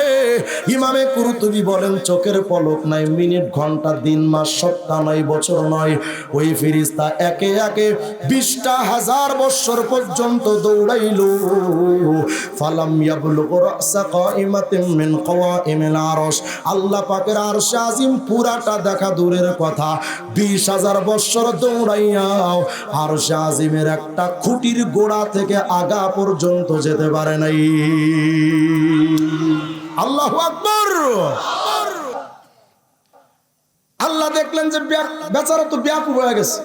ইমামে কুরতুবী বলেন, চোখের পলক নাই, মিনিট, ঘন্টা, দিন, মাস, সপ্তাহ নয়, বছর নয়, ওই ফেরেশতা একে একে 20,000 বছর পর্যন্ত দৌড়াইল। ফালাম ইয়াবলুগ রাসা কাইমাতিন মিন কাওয়াইমিল আরশ। আল্লাহ পাকের আরশ আজিম পুরাটা দেখা দূরের কথা, 20,000 বছর দৌড়াইয়াও আরশ আজিমের একটা খুঁটির গোড়া থেকে আগা পর্যন্ত যেতে পারে নাই। আল্লাহু আকবার। আল্লাহ দেখলেন যে বেচারা তো ব্যাকুল হয়ে গেছে।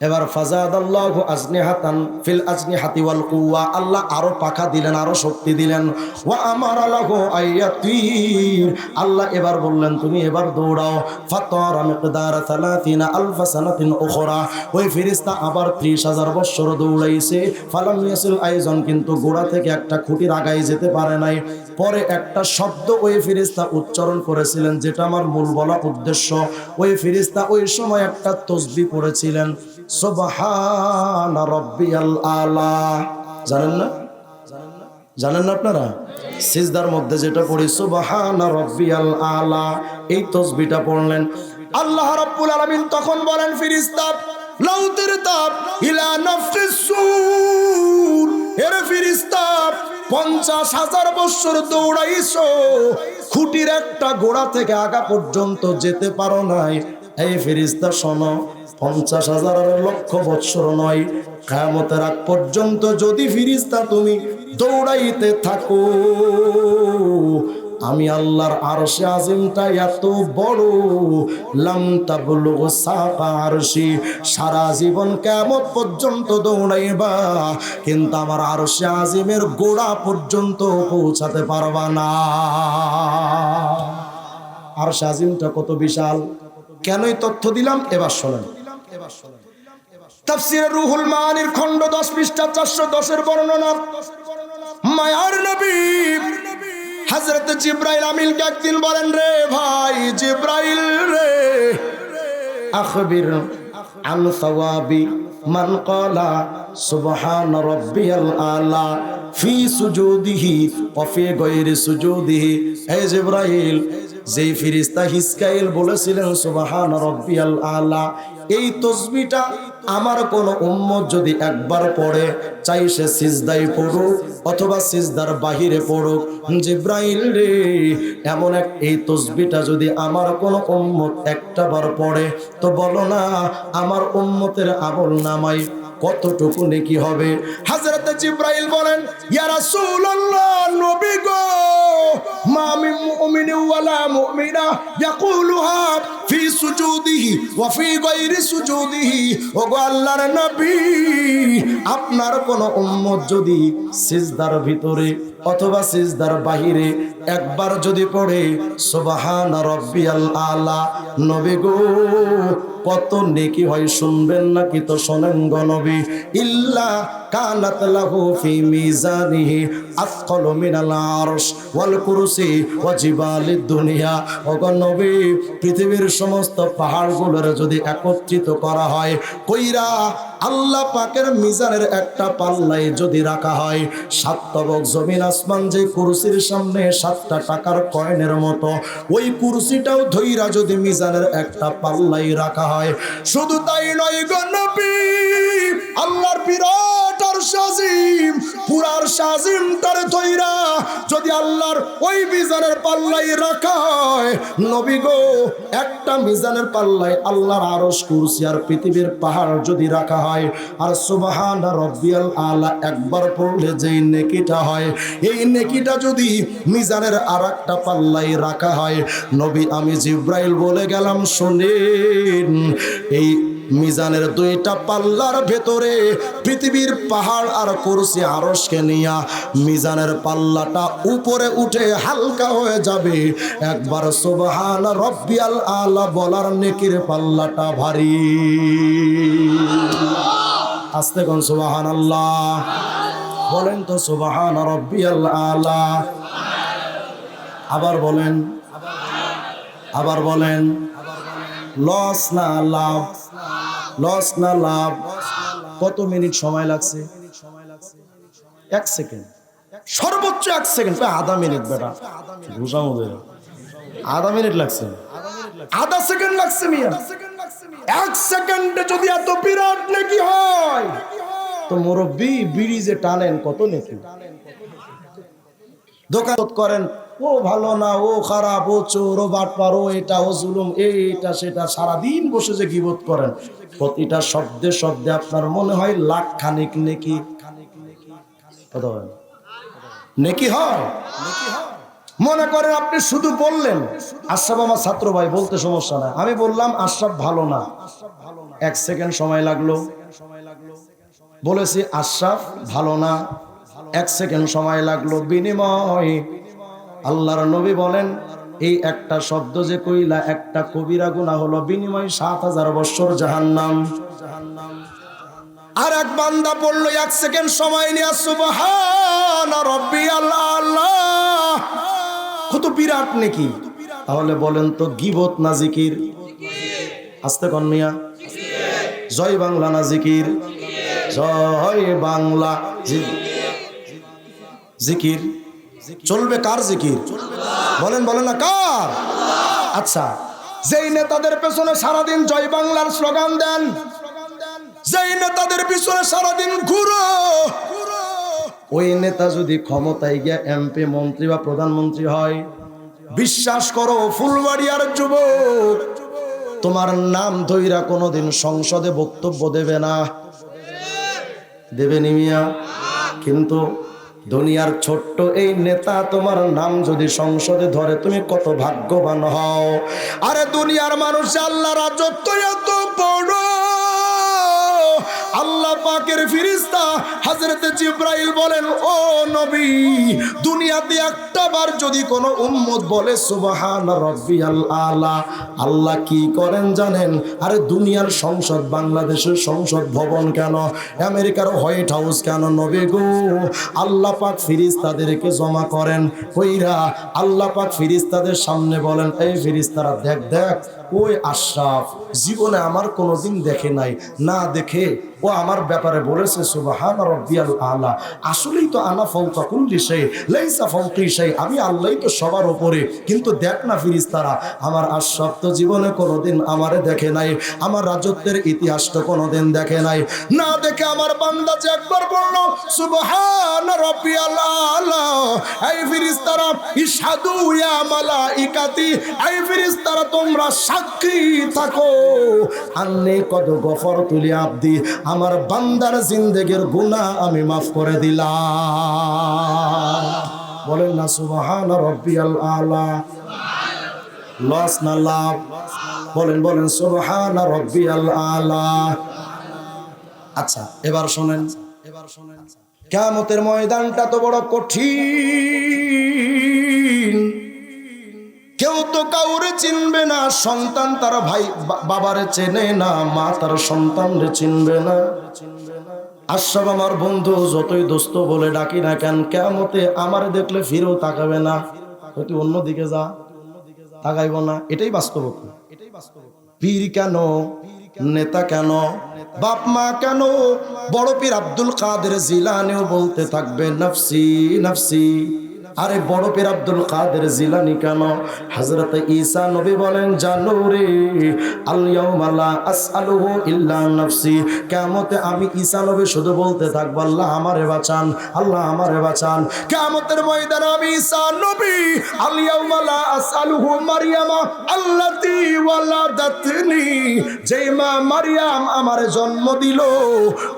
এবার ফাজাদাল্লাহু আজনিহাতান ফিল আজনিহাতি ওয়াল কুওয়া। আল্লাহ আরো পাখা দিলেন, আরো শক্তি দিলেন। ওয়া আমারা লাহু আয়াতির। আল্লাহ এবার বললেন, তুমি এবার দৌড়াও। ফাতারা মিকদার 30 আলফা সানাতিন উখরা। ওই ফেরেশতা আবার 30,000 বছর দৌড়াইছে। ফালাম ইয়াসিল আইজন, কিন্তু গোড়া থেকে একটা খুঁটির আগায় যেতে পারে নাই। পরে একটা শব্দ ওই ফেরেশতা উচ্চারণ করেছিলেন, যেটা আমার মূল বলা উদ্দেশ্য। ওই ফেরেশতা ওই সময় একটা তাসবিহ পড়েছিলেন, সুবহান রাব্বিয়াল আলা। জানেন না? জানেন না আপনারা? সিজদার মধ্যে যেটা পড়ি, সুবহান রাব্বিয়াল আলা, এই তাসবিহটা পড়লেন। আল্লাহ রাব্বুল আলামিন তখন বলেন, ফেরেশতা লাউ তিরতাব ইলা নাফসিস সূর। এর ফেরেশতা 50,000 বছর দৌড়াইছো, খুঁটির একটা গোড়া থেকে আগা পর্যন্ত যেতে পারো নাই। এই ফেরেশতা শোনো, 50,000 লক্ষ বছর নয়, কিয়ামতের আগ পর্যন্ত যদি ফেরেশতা তুমি দৌড়াইতে থাকো, আমি আল্লাহর আরশে আজিমটা এত বড়, লাম তাবলুগ সাকা আরশি, সারা জীবন কিয়ামত পর্যন্ত দৌড়াইবা, কিন্তু আমার আরশে আজিমের গোড়া পর্যন্ত পৌঁছাতে পারবা না। আরশ আজিমটা কত বিশাল। কেনই তথ্য দিলাম এবার শোনেন। তাফসীরে রুহুল মানির খণ্ড 10 পৃষ্ঠা 410 এর বর্ণনা। মায়ার নবী হযরত জিবরাইল আমিনকে একদিন বলেন, রে ভাই জিবরাইল রে, আখবির আন সাওয়াবি মান ক্বালা সুবহান রাব্বিয়াল আলা ফি সুজুদিহি ওয়া ফি গায়রি সুজুদিহি। হে জিবরাইল, যেই ফেরেশতা হিজকাইল বলেছিলেন সুবহান রাব্বিয়াল আলা, এই তাসবিহটা আমার কোন উম্মত যদি একবার পড়ে, চাই সে সিজদায় পড়ুক অথবা সিজদার বাহিরে পড়ুক, জিবরাইল রে, এমন এক এই তাসবিহটা যদি আমার কোন উম্মত একটা বার পড়ে, তো বলো না আমার উম্মতের আমল নামায় কতটুকু নেকি হবে? হযরত জিবরাইল বলেন, ইয়া রাসূলুল্লাহ, নবী গো, মা মিন মুমিনিন ওয়ালা মুমিনা ইয়াকুলুহা ফি সুজুদিহি ওয়া ফি গায়রি সুজুদিহি। ওগো আল্লাহর নবী, আপনার কোন উম্মত যদি সিজদার ভিতরে অথবা সিজদার বাহিরে একবার যদি পড়ে সুবহান রাব্বিয়াল আলা, নবী গো কত নেকি হয় শুনবেন নাকি? তো শোনেন গো নবী, ইল্লা কানাত লাহু ফি মিজানিহি আথকালু মিনাল আরশ ওয়াল কুরসি ওয়া জিবালিদ দুনিয়া। ওগো নবী, পৃথিবীর সমস্ত পাহাড়গুলোর যদি একত্রিত করা হয়, কইরা আল্লাহ পাকের মিজানের একটা পাল্লায় যদি রাখা হয়, 7 তবক জমিন আসমান যে কুরসির সামনে 7টা টাকার কয়েনের মতো, ওই কুরসিটাও ধইরা যদি মিজানের একটা পাল্লায় রাখা হয়, শুধু তাই নয় গো নবী, আল্লাহর বিরাট আরশ আজিম, পুরা আরশ আজিমটার ধইরা যদি আল্লাহর ওই মিজানের পাল্লায় রাখা হয়, নবী গো, একটা মিজানের পাল্লায় আল্লাহর আরশ, কুরসি আর পৃথিবীর পাহাড় যদি রাখা হয়, আর সুবহান রাব্বিয়াল আলা একবার পড়লে যেই নেকিটা হয়, এই নেকিটা যদি মিজানের আরেকটা পাল্লায় রাখা হয়, নবী আমি জিবরাইল বলে গেলাম, শুনেন, এই মিজানের 2টা পাল্লার ভেতরে পৃথিবীর পাহাড় আর কুরসি আরশকে নিয়া মিজানের পাল্লাটা উপরে উঠে হালকা হয়ে যাবে। একবার সুবহান রাব্বিয়াল আলা বলার নেকির পাল্লাটা ভারী। আস্তে কোন সুবহানাল্লাহ বলেন তো, সুবহান রাব্বিয়াল আলা। আবার বলেন, আবার বলেন, লস না লাভ, লস না লাভ। কত মিনিট সময় লাগছে? 1 সেকেন্ড, সর্বোচ্চ 1 সেকেন্ড, আধা মিনিট। বেটা ঘুষাম হবে, আধা মিনিট লাগছে, আধা সেকেন্ড লাগছে মিয়া। 1 সেকেন্ডে যদি এত বিরাট নেকি হয়, তো মুরব্বি বিড়ি যে টানেন কত নেকি? দোকান করেন, ও ভালো না, ও খারাপ, ও চোর, ও বাটপার, ও এটা, ও জুলুম, এইটা সেটা, সারাদিন বসে যে গীবত করেন, প্রতিটা শব্দে শব্দে আপনার মনে হয় লাখ খানিক নেকি। নেকি হয়? মনে করেন আপনি শুধু বললেন, আশরাফ আমার ছাত্র ভাই, বলতে সমস্যা না, আমি বললাম আশরাফ ভালো না, 1 সেকেন্ড সময় লাগলো, বলেছি আশরাফ ভালো না, 1 সেকেন্ড সময় লাগলো, বিনিময় আল্লাহর নবী বলেন, এই একটা শব্দ যে কইলা একটা কবিরা গুনাহ হলো, বিনিময় 7000 বছর জাহান্নাম। আর এক বান্দা পড়লো 1 সেকেন্ড সময় নিয়ে সুবহান রাব্বিয়াল আলা, কত বিরাট নেকি। তাহলে বলেন তো, গীবত না জিকির? আস্তে কোন মিয়া, জয় বাংলা না জিকির? জয় বাংলা। জিকির চলবে কার জিকির? বলেন, বলেন না কার? আচ্ছা, যেই নেতাদের পেছনে সারাদিন জয় বাংলার স্লোগান দেন, যেই নেতাদের পিছনে সারাদিন ঘুরো, ওই নেতা যদি ক্ষমতায় গিয়ে এমপি, মন্ত্রী বা প্রধানমন্ত্রী হয়, বিশ্বাস করো ফুলবাড়িয়ার যুবক তোমার নাম ধইরা কোনোদিন সংসদে বক্তব্য দেবে না। দেবে নি মিয়া? কিন্তু দুনিয়ার ছোট্ট এই নেতা তোমার নাম যদি সংসদে ধরে, তুমি কত ভাগ্যবান হও। আরে দুনিয়ার মানুষ, আল্লাহ রাজত্ব এত বড়, আল্লাহ পাকের ফেরেশতা হযরত জিবরাইল জিবরাইল বলেন, ও নবী, দুনিয়াতে একটা বার যদি কোনো উম্মত বলে সুবহান রাব্বিয়াল আলা, আল্লাহ কি করেন জানেন? আরে দুনিয়ার সংসদ, বাংলাদেশের সংসদ ভবন কেন, আমেরিকার হোয়াইট হাউস কেন, নবী গো, আল্লাহ পাক ফেরেশতাদেরকে জমা করেন কইরা আল্লাহ পাক ফেরেশতাদের সামনে বলেন, এই ফেরেশতারা দেখ দেখ, ওই আশরাফ জীবনে আমার কোনোদিন দেখে নাই, না দেখে ও আমার ব্যাপারে বলেছে সুবহান রাব্বিয়াল আলা। আসলেই তো আনা ফাওকা কুল্লি শাই লাইসা ফাওকি শাই, আমি আল্লাহই তো সবার উপরে। কিন্তু দেখ না ফেরেশতারা, আমার আশরাফ তো জীবনে কোনোদিন আমারে দেখে নাই, আমার রাজত্বের ইতিহাস তো কোনোদিন দেখে নাই। না দেখে আমার বান্দা যে একবার বলল সুবহান রাব্বিয়াল আলা, এই ফেরেশতারা ইশহাদু ইয়া মালাইকাতি, এই ফেরেশতারা তোমরা সাক্ষী থাকো, আন্নী কদ গফরতু লি আবদি, আমার বান্দার জিন্দেগির গুনাহ আমি মাফ করে দিলাম। বলেন না সুবহান রাব্বিয়াল আলা। লস না লাভ? বলেন বলেন সুবহান রাব্বিয়াল আলা। আচ্ছা এবার শুনেন, কিয়ামতের ময়দানটা তো বড় কঠিন। কেউ তো কাউরে চিনবে না, সন্তান তার ভাই বাবারে চেনে না, মা তার সন্তানরে চিনবে না। আশরাফ আমার বন্ধু, যতই দোস্ত বলে ডাকি না কেন, কিয়ামতে আমার দেখলে ফিরেও তাকাবে না, তুই অন্যদিকে যা, তাকাইব না। এটাই বাস্তবতা। পীর কেন, নেতা কেন, বাপ মা কেন, বড় পীর আব্দুল কাদের জিলানীও বলতে থাকবে নফসি নফসি। আরে বড় পীর আব্দুল কাদের জিলানী কেন? হযরত ঈসা নবী বলেন, জানো রে আল ইয়াউমা লা আসআলুহু ইল্লা নফসি, কিয়ামতে আমি ঈসা নবী শুধু বলতে থাকব আল্লাহ আমারে বাঁচান, আল্লাহ আমারে বাঁচান। কিয়ামতের ময়দানে আমি ঈসা নবী আল ইয়াউমা লা আসআলুহু মারইয়ামা আল্লাতী ওয়ালাদাতনি, যেই মা মারইয়াম আমারে জন্ম দিল,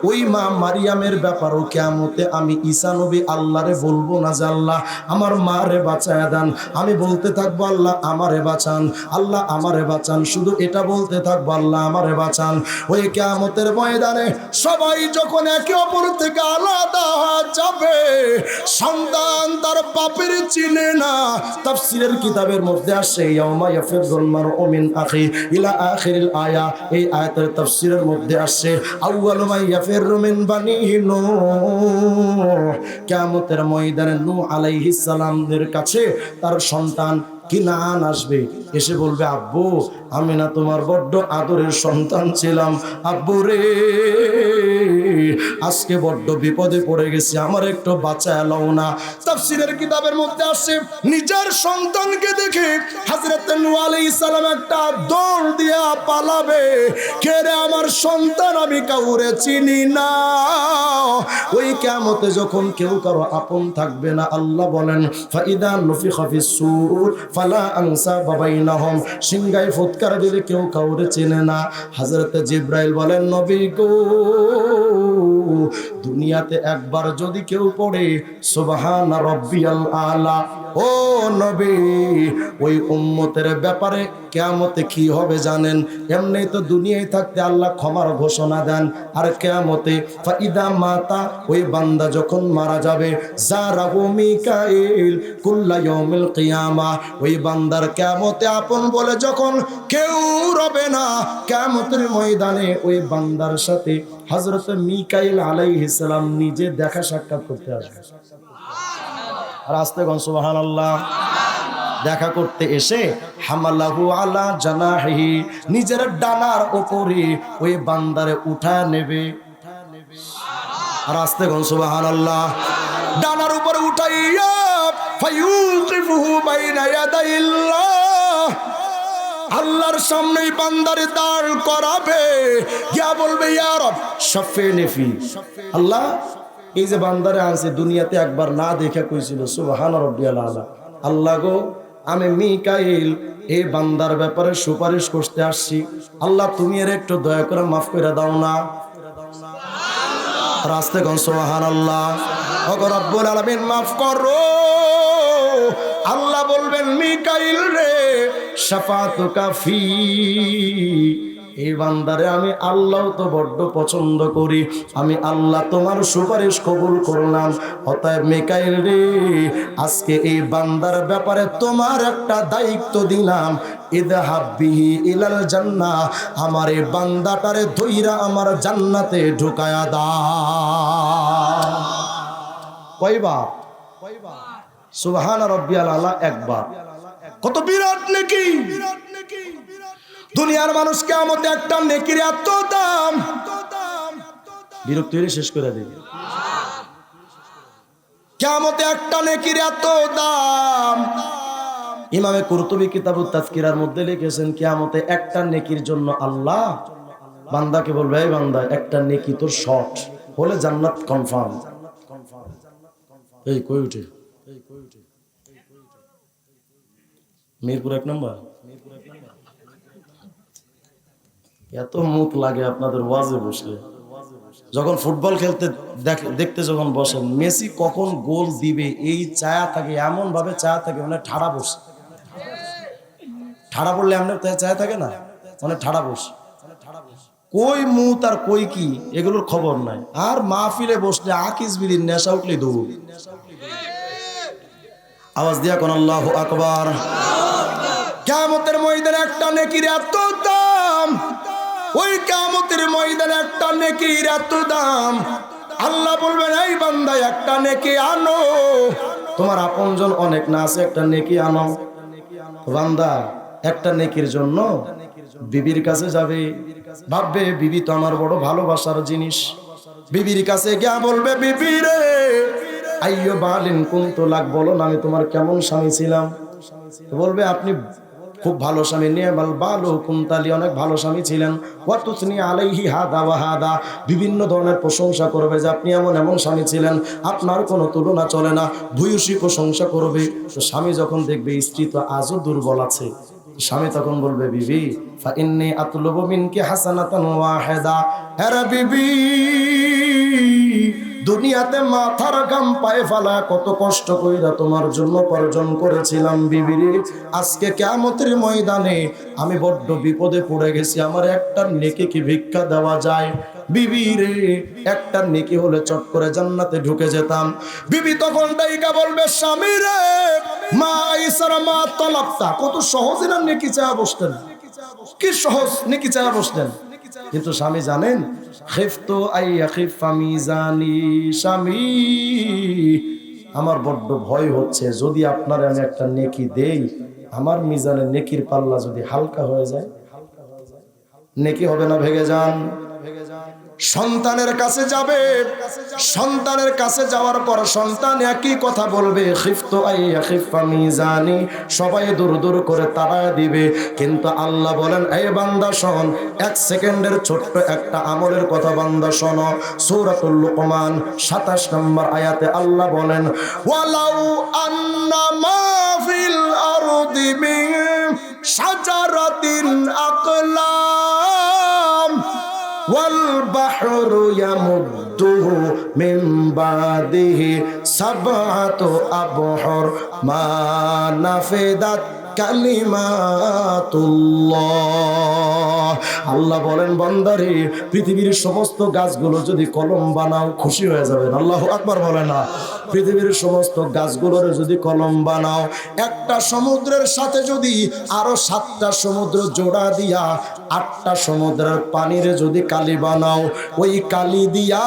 ওই মা মারইয়ামের ব্যাপারও কিয়ামতে আমি ঈসা নবী আল্লাহরে বলবো না যে আল্লাহ আমার মারে বাঁচায় দেন, আমি বলতে থাকবো আল্লাহ আমারে বাঁচান, আল্লাহ আমারে বাঁচান, শুধু এটা বলতে থাকবো আল্লাহ আমারে বাঁচান। ওই কিয়ামতের ময়দানে সবাই যখন একে অপর থেকে আলাদা হয়ে যাবে, সন্তান তার বাপের চিনে না। তাফসীরের কিতাবের মধ্যে আসে ইয়াউমা ইয়াফিরুল মারউ মিন আখি ইলা আখিরিল আয়া, এই আয়াতের তাফসীরের মধ্যে আসে আউয়ালু মা ইয়াফিরু মিন বানি নূহ, কিয়ামতের ময়দানে নূহ আলাইহিস সালামের কাছে তার সন্তান কিনান আসবে, এসে বলবে, আব্বু আমি না তোমার বড্ড আদরের সন্তান ছিলাম, আব্বু রে আজকে বড্ড বিপদে পড়ে গেছি, আমার একটু বাঁচায় লও না। তাফসীরের কিতাবের মধ্যে আসে নিজের সন্তানকে দেখে হযরত নূহ আলাইহিস সালাম একটা দৌড় দিয়া পালাবে, কে রে আমার সন্তান, আমি কাউরে চিনি না। ওই কিয়ামতে যখন কেউ কারো আপন থাকবে না, আল্লাহ বলেন ফাইদা নুফিখা ফিস সূর ফালা আনসাবা বাইনাহুম, সিংহায় ফুৎকার দিলে কেউ কাউরে চেনে না। হযরত জিবরাইল বলেন, নবী গো, দুনিয়াতে একবার যদি কেউ পড়ে সুবহান রাব্বিয়াল আলা, ও নবী, ওই উম্মতের ব্যাপারে কিয়ামতে কি হবে জানেন? এমনি তো দুনিয়ায় থাকতে আল্লাহ ক্ষমার ঘোষণা দেন, আর কিয়ামতে ফাইদা মাতা, ওই বান্দা যখন মারা যাবে, জারাহু মিকাইল কুল্লা ইয়াউমিল কিয়ামা, ওই বান্দার কিয়ামতে আপন বলে যখন কেউ রবে না, কিয়ামতের ময়দানে ওই বান্দার সাথে হযরত মিকাইল আলাইহিস সালাম নিজে দেখা সাক্ষাৎ করতে আসবে। আর আস্তে গন সুবহানাল্লাহ। দেখা করতে এসে হামালাহু আলা জানাহি, নিজের ডানার উপরে ওই বান্দারে উঠা নেবে। আর আস্তে গন সুবহানাল্লাহ। ডানার উপরে উঠাইয়া ফায়ুকিফুহু বাইনা ইয়াদাইল্লাহ, আল্লাহর সামনে বান্দারে দাঁড় করাবে, গিয়া বলবে, ইয়া রব শাফিনি ফি, আল্লাহ এই যে বান্দারে আনছে দুনিয়াতে একবার না দেখে কইছিল সুবহান রাব্বিয়াল আলা, আল্লাহ গো আমি মিকাইল এই বান্দার ব্যাপারে সুপারিশ করতে আসছি, আল্লাহ তুমি এর একটু দয়া করে মাফ করে দাও না। রাস্তে গন সুবহানাল্লাহ। ওগো রব্বুল আলামিন মাফ করো। আল্লাহ বলবেন, মিকাইল রে শাফাতুকা ফি, এই বান্দারে আমি আল্লাহ তো বড্ড পছন্দ করি, আমি আল্লাহ তোমার সুপারিশ কবুল করলাম। অতএব মিকাইল রে, আজকে এই বান্দার ব্যাপারে তোমার একটা দায়িত্ব দিলাম, ইযহাব বিহি ইলাল জান্নাহ, আমার এই বান্দাটারে ধইরা আমার জান্নাতে ঢুকায়া দাও। কয়বার? সুবহান রাব্বিয়াল আলা, একবার। কত বিরাট নেকি! দুনিয়ার মানুষ কিয়ামতে একটা নেকির এত দাম, বিরক্ত হলে শেষ করে দেবে। কিয়ামতে একটা নেকির এত দাম। ইমামে কুরতুবী কিতাবুত তাযকিরার মধ্যে লিখেছেন, কিয়ামতে একটা নেকির জন্য আল্লাহ বান্দাকে বলবে, এই বান্দা, একটা নেকি তোর শর্ট হলে জান্নাত কনফার্ম। এই কই উঠে মিরপুর 1 নম্বর। এত মুখ লাগে আপনাদের ওয়াজে বসলে। যখন ফুটবল খেলতে দেখতে যখন বসেন, মেসি কখন গোল দিবে এই চায়া থাকে, এমন ভাবে চায়া থাকে মানে ঠাড়া বসে। ঠাড়া পড়লে এমন চায়া থাকে না, মানে ঠাড়া বসে। কই মুত আর কই কি এগুলোর খবর নাই। আর মাহফিলে বসলে আকিস বিড়ির নেশা উঠলে দৌড়। আওয়াজ দিয়া কোন আল্লাহু আকবার। কিয়ামতের ময়দানে একটা নেকির এত দাম, ওই কিয়ামতের ময়দানে একটা নেকির এত দাম, আল্লাহ বলবেন, এই বান্দা একটা নেকি আনো। তোমার আপনজন অনেক না আছে, একটা নেকি আনো। বান্দা একটা নেকির জন্য বিবির কাছে যাবে, ভাববে বিবি তো আমার বড় ভালোবাসার জিনিস। বিবির কাছে গিয়া বলবে, বিবি রে আইয়ো বালিন কুনতু লাক, বলো না আমি তোমার কেমন স্বামী ছিলাম। বলবে, আপনি খুব ভালো স্বামী, নিয়ে বালু কুনতালি, অনেক ভালো স্বামী ছিলেন। ওয়াতুসনি আলাইহি হাদা ওয়া হাদা, বিভিন্ন ধরনের প্রশংসা করবে যে আপনি এমন এমন স্বামী ছিলেন, আপনার কোনো তুলনা চলে না, ভূয়সী প্রশংসা করবে। তো স্বামী যখন দেখবে স্ত্রী তো আজও দুর্বল আছে, স্বামী তখন বলবে, বিবি ফা ইন্নী আতলুবু মিনকি হাসানাতান ওয়াহিদা, হে বিবি, দুনিয়াতে মাথার ঘাম পায়ে ফেলা কত কষ্ট কইরা তোমার জন্য উপার্জন করেছিলাম বিবিরে, আজকে কিয়ামতের ময়দানে আমি বড্ড বিপদে পড়ে গেছি, আমার একটা নেকি কি ভিক্ষা দেওয়া যায়? বিবিরে একটা নেকি হলে চট করে জান্নাতে ঢুকে যেতাম। বিবি তখন ডাইকা বলবে, স্বামী রে মা আইসারা মা তলাবতা, কত সহজে না নেকি চায়া বসতেন, কি সহজ নেকি চায়া বসতেন। কিন্তু স্বামী জানেন, খিফতু আইয়া খিফা মিজানি, স্বামী আমার বড্ড ভয় হচ্ছে, যদি আপনার আমি একটা নেকি দেই, আমার মিজানের নেকির পাল্লা যদি হালকা হয়ে যায়, নেকি হবে না ভেঙে যান। সন্তানের কাছে যাবে, সন্তানের কাছে যাওয়ার পর সন্তান একই কথা বলবে, খিফতু আইয়া খিফা মিজানি, সবাই দূর দূর করে তাড়া দিবে। কিন্তু আল্লাহ বলেন, এই বান্দা শোন, 1 সেকেন্ডের ছোট্ট একটা আমলের কথা বান্দা শোনো। সূরাতুল লুকমান 27 নম্বর আয়াতে আল্লাহ বলেন, ওয়ালাউ আন্না মা ফিল আরদি মিন শাজারাতিন আকলাম ওয়াল বাহরু ইয়ামুদ্দুহু মিন বাদিহি সাবআতু আবহর মা নাফিদাত কালিমাতুল্লাহ। আল্লাহ বলেন, বান্দারে পৃথিবীর সমস্ত গাছগুলো যদি কলম বানাও, খুশি হয়ে যাবেন। আল্লাহু আকবার বলে না? পৃথিবীর সমস্ত গাছগুলোর যদি কলম বানাও, একটা সমুদ্রের সাথে যদি আরো 7টা সমুদ্র জোড়া দিয়া 8টা সমুদ্রের পানিরে যদি কালি বানাও, ওই কালি দিয়া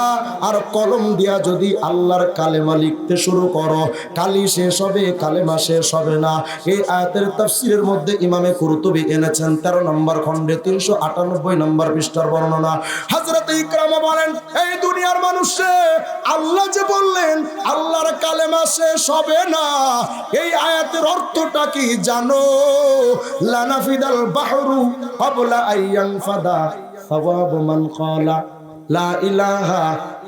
আর কলম দিয়া যদি আল্লাহর কালেমা লিখতে শুরু করো, কালি শেষ হবে, কালেমা শেষ হবে না। এই আয়াতের তাফসীরের মধ্যে ইমামে কুরতুবী এনেছেন 13 নম্বর খণ্ডে 398 নম্বর পৃষ্ঠার বর্ণনা। হযরত ইকরামা বলেন, এই দুনিয়ার মানুষে আল্লাহ যে বললেন আল্লাহর কালেমা শেষ হবে না, এই আয়াতের অর্থটা কি জানো? লানাফিদাল বাহরু ক্বাবলা আইয়ানফাদা সাওয়াবু মান ক্বালা লা ইলাহা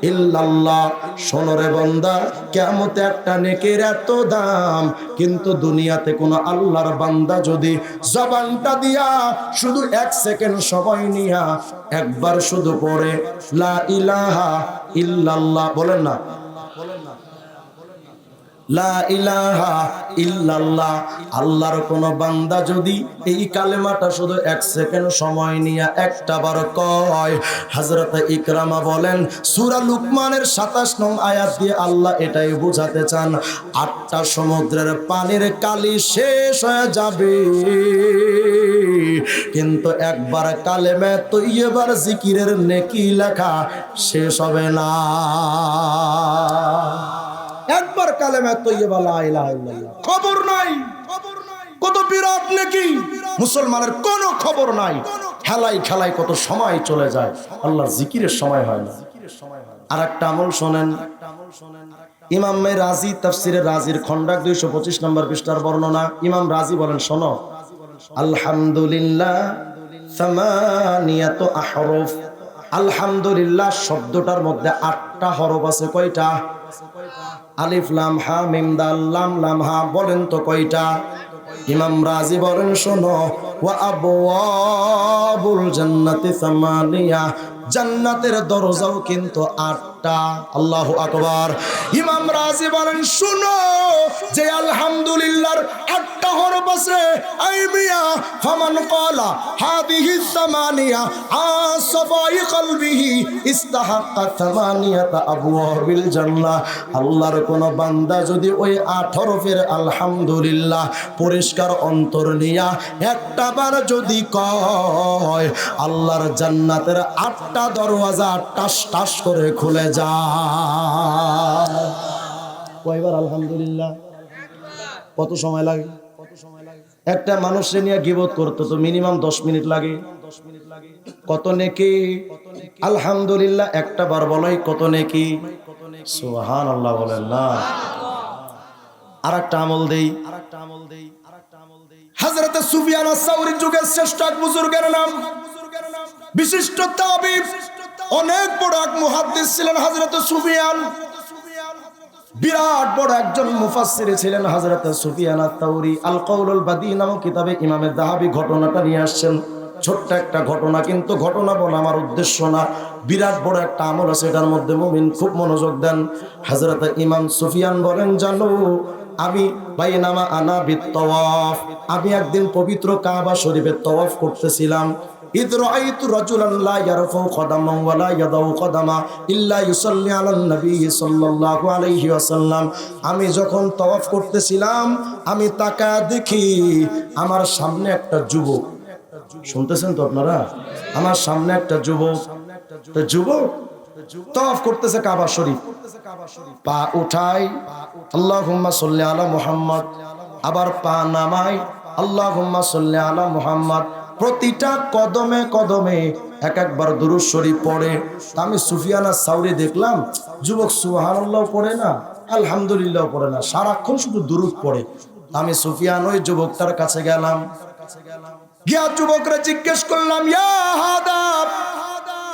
ইল্লাল্লাহ। শোনো রে বান্দা, কিয়ামতে একটা নেকির এত দাম, কিন্তু দুনিয়াতে কোন আল্লাহর বান্দা যদি জবানটা দিয়া শুধু 1 সেকেন্ড সময় নিয়া একবার শুধু পড়ে লা ইলাহা ইল্লাল্লাহ, বলেন না, লা ইলাহা ইল্লাল্লাহ। আল্লাহর কোন বান্দা যদি এই কালেমাটা শুধু 1 সেকেন্ড সময় নিয়ে একটা বার কয়, হযরত ইকরামা বলেন সূরা লুকমানের 27 নং আয়াত দিয়ে আল্লাহ এটাই বোঝাতে চান, 8টা সমুদ্রের পানির কালি শেষ হয়ে যাবে, কিন্তু একবার কালেমে তৈয়বার জিকিরের নেকি লেখা শেষ হবে না। একবার কালেমে তৈয়বা লা ইলাহা ইল্লাল্লাহ, খবর নাই কত বিরাট নেকি, মুসলমানের কোনো খবর নাই। খেলাই খেলাই কত সময় চলে যায়, আল্লাহর জিকিরের সময় হয় না। আর একটা আমল শোনেন, ইমাম রাজি তাফসিরে রাজির খন্ডাক 225 নম্বর পৃষ্ঠার বর্ণনা। ইমাম রাজি বলেন, শোনো, আলহামদুলিল্লাহ সামানিয়াতু আহরুফ। আলহামদুলিল্লাহ শব্দটার মধ্যে 8টা হরফ আছে। কয়টা? আলিফ লাম হা মিম দাল লাম লাম হা। বলেন তো কয়টা? ইমাম রাজি বলেন, শোনো, ওয়া আবওয়াবুল জান্নাতি সামানিয়া, জান্নাতের দরজাও কিন্তু 8টা। আল্লাহু আকবার। ইমাম রাজি বলেন, শুনো, যে আলহামদুলিল্লাহর 8টা হরফ আছে, আই মিয়া ফামান ক্বালা হাদিহি সামানিয়া আসফাই কলবিহি ইস্তাহাক্কা সামানিয়াতা আবওয়াবিল জান্নাহ। আল্লাহর কোন বান্দা যদি ওই 8 হরফের আলহামদুলিল্লাহ পরিষ্কার অন্তর নিয়া একটা বার যদি কয়, আল্লাহর জান্নাতের 8টা দরওয়াজা টাস টাস করে খুলে যায়। কয়বার আলহামদুলিল্লাহ? কত সময় লাগে? একটা মানুষকে নিয়ে গীবত করতে তো মিনিমাম 10 মিনিট লাগে। কত নেকি? আলহামদুলিল্লাহ একটা বার বলাই কত নেকি। সুবহানাল্লাহ বলেন না। আর একটা আমল দেই, হযরত সুফিয়ান আস-সাউরীর যুগের শ্রেষ্ঠ এক বুজুর্গের নাম, বিশিষ্ট তাবিব, অনেক বড় এক মুহাদ্দিস ছিলেন হযরত সুফিয়ান। বিরাট বড় একজন মুফাসসির ছিলেন হযরত সুফিয়ান আত-তাওরী। আল কাউলুল বাদী নামক কিতাবে ইমামে যাহাবী ঘটনাটা নিয়ে আসছেন। ছোট্ট একটা ঘটনা, কিন্তু ঘটনা বলা আমার উদ্দেশ্য না, বিরাট বড় একটা আমল আছে এটার মধ্যে। মুমিন খুব মনোযোগ দেন। হযরত ইমাম সুফিয়ান বলেন, জানো, আমি বাইনামা আনা বিত-তাওয়াফ, আমি একদিন পবিত্র কাবা শরীফে তাওয়াফ করতেছিলাম। ইদ রাআইতু রাজুলান লা ইয়ারফু কদামান ওয়া লা ইয়াদাউ কদামা ইল্লা ইউসাল্লি আলান নবী সাল্লাল্লাহু আলাইহি ওয়াসাল্লাম। আমি যখন তাওয়াফ করতেছিলাম, আমি তাকায় দেখি আমার সামনে একটা যুবক, শুনতেছেন তো আপনারা, আমার সামনে একটা যুবক, তো যুবক তাওয়াফ করতেছে কাবা শরীফ, পা উঠায় আল্লাহুম্মা সাল্লি আলা মুহাম্মদ, আবার পা নামায় আল্লাহুম্মা সাল্লি আলা মুহাম্মদ। প্রতিটা কদমে কদমে এক একবার দুরূদ শরীফ পড়ে। আমি সুফিয়ান আস-সাউরী দেখলাম যুবক সুবহানাল্লাহ পড়ে না, আলহামদুলিল্লাহ পড়ে না, সারাক্ষণ শুধু দুরূদ পড়ে। আমি সুফিয়ান ওই যুবকটার কাছে গেলাম, গিয়া যুবকরা জিজ্ঞেস করলাম, ইয়া হাদা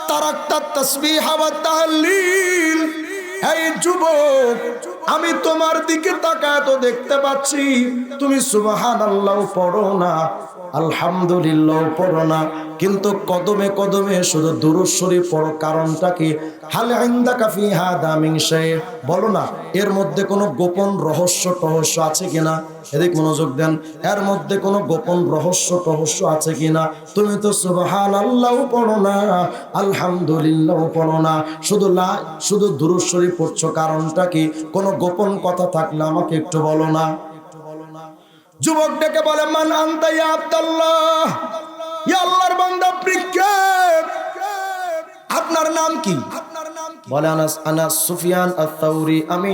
তারাকতা তাসবিহ ওয়া তাহলিল, এই যুবক, আমি তোমার দিকে তাকায় তো দেখতে পাচ্ছি তুমি সুবহানাল্লাহ পড়ো না, আলহামদুলিল্লাহ পড়ো না, কিন্তু কদমে কদমে শুধু দুরূদ শরীফ পড়ো, কারণটা কি? হাল ইনদাকা ফি হাদা মিন শাই, বলো না এর মধ্যে কোনো গোপন রহস্য আছে কিনা? এদিক মনোযোগ দেন, এর মধ্যে কোনো গোপন রহস্য আছে কিনা? তুমি তো সুবহানাল্লাহ পড়ো না, আলহামদুলিল্লাহ পড়ো না, শুধু দুরূদ শরীফ পড়ছো, কারণটা কি? কোনো গোপন কথা থাকলে আমাকে একটু বলো না। যুবক ডেকে বলে, মান আনতা ইয়া আব্দুল্লাহ, ইয়া আল্লাহর বান্দা, আপনি কে? আপনার নাম কি? বলে, আনা সুফিয়ান আত-তাওরী, আমি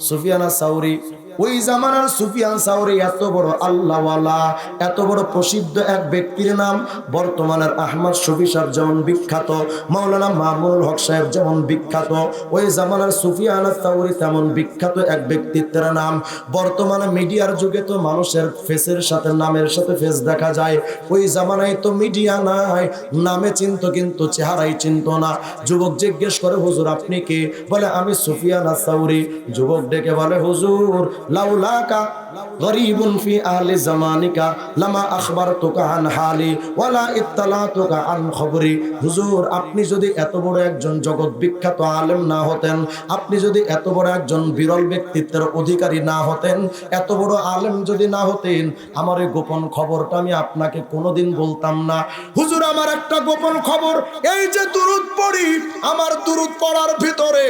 সুফিয়ান আস-সাউরী। ওই জামানার সুফিয়ান সাউরী এত বড় আল্লাহওয়ালা, এত বড় প্রসিদ্ধ এক ব্যক্তির নাম। বর্তমানের আহমদ শফী সাহেব যেমন বিখ্যাত, মাওলানা মামুনুল হক সাহেব যেমন বিখ্যাত, ওই জামানার সুফিয়ান আস-সাউরী তেমন বিখ্যাত এক ব্যক্তিত্বের নাম। বর্তমানে মিডিয়ার যুগে তো মানুষের ফেসের সাথে নামের সাথে ফেস দেখা যায়, ওই জামানায় তো মিডিয়া নাই, নামে চিনতো কিন্তু চেহারাই চিনতো না। যুবক জিজ্ঞেস করে, হুজুর আপনি কে? বলে, আমি সুফিয়ান আস-সাউরী। যুবক ডেকে বলে, হুজুর লাউলাকা গরীবুন ফি আহলি জামানিকা লামা আখবারতুকা আন হালি ওয়ালা ইত্তালাতুকা আন খবরি। হুজুর, আপনি যদি এত বড় একজন জগৎ বিখ্যাত আলেম না হতেন, আপনি যদি এত বড় একজন বিরল ব্যক্তিত্বের অধিকারী না হতেন, এত বড় আলেম যদি না হতেন, আমার এই গোপন খবরটা আমি আপনাকে কোনোদিন বলতাম না। হুজুর, আমার একটা গোপন খবর, এই যে দুরূদ পড়ি, আমার দুরূদ পড়ার ভিতরে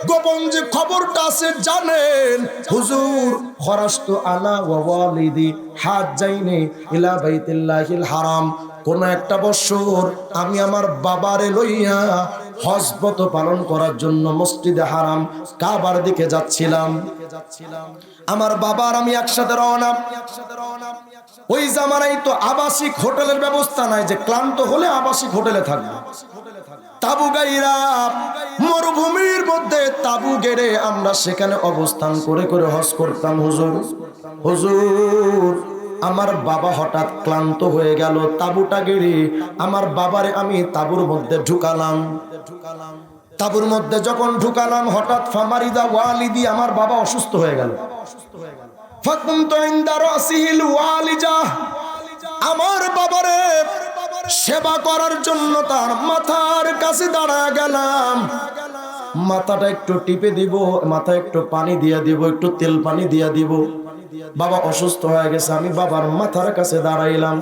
গোপন যে খবরটা আছে জানেন হুজুর? খরাজতু আনা ওয়া ওয়ালিদি হাজ্জাইনি ইলা বাইতিল্লাহিল হারাম। কোন একটা বছর আমি আমার বাবারে লইয়া হজ ব্রত পালন করার জন্য মসজিদে হারাম কাবার দিকে যাচ্ছিলাম। আমার বাবা আর আমি একসাথে রওনা। ওই জামানায় তো আবাসিক হোটেলের ব্যবস্থা নাই যে ক্লান্ত হলে আবাসিক হোটেলে থাকবো। তাবু গাইরা মরুভূমির মধ্যে তাবু গেড়ে আমরা সেখানে অবস্থান করে করে হজ করতাম। হুজুর, হুজুর, আমার বাবা হঠাৎ ক্লান্ত হয়ে গেল। তাবুটা গেড়ে আমার বাবারে আমি তাবুর মধ্যে ঢুকালাম। তাবুর মধ্যে যখন ঢুকালাম, হঠাৎ ফামারিদা ওয়ালিদি, আমার বাবা অসুস্থ হয়ে গেল। ফাকুনতু ইনদা রাসিহিল ওয়ালিজা, আমার বাবারে সেবা করার জন্য তার মাথার কাছে দাঁড়ায় গেলাম। মাথাটা একটু টিপে দিব, মাথায় একটু পানি দিয়া দিব, একটু তেল পানি দিয়া দিব। বাবা অসুস্থ হয়ে গেছে, আমি বাবার মাথার কাছে দাঁড়াইলাম।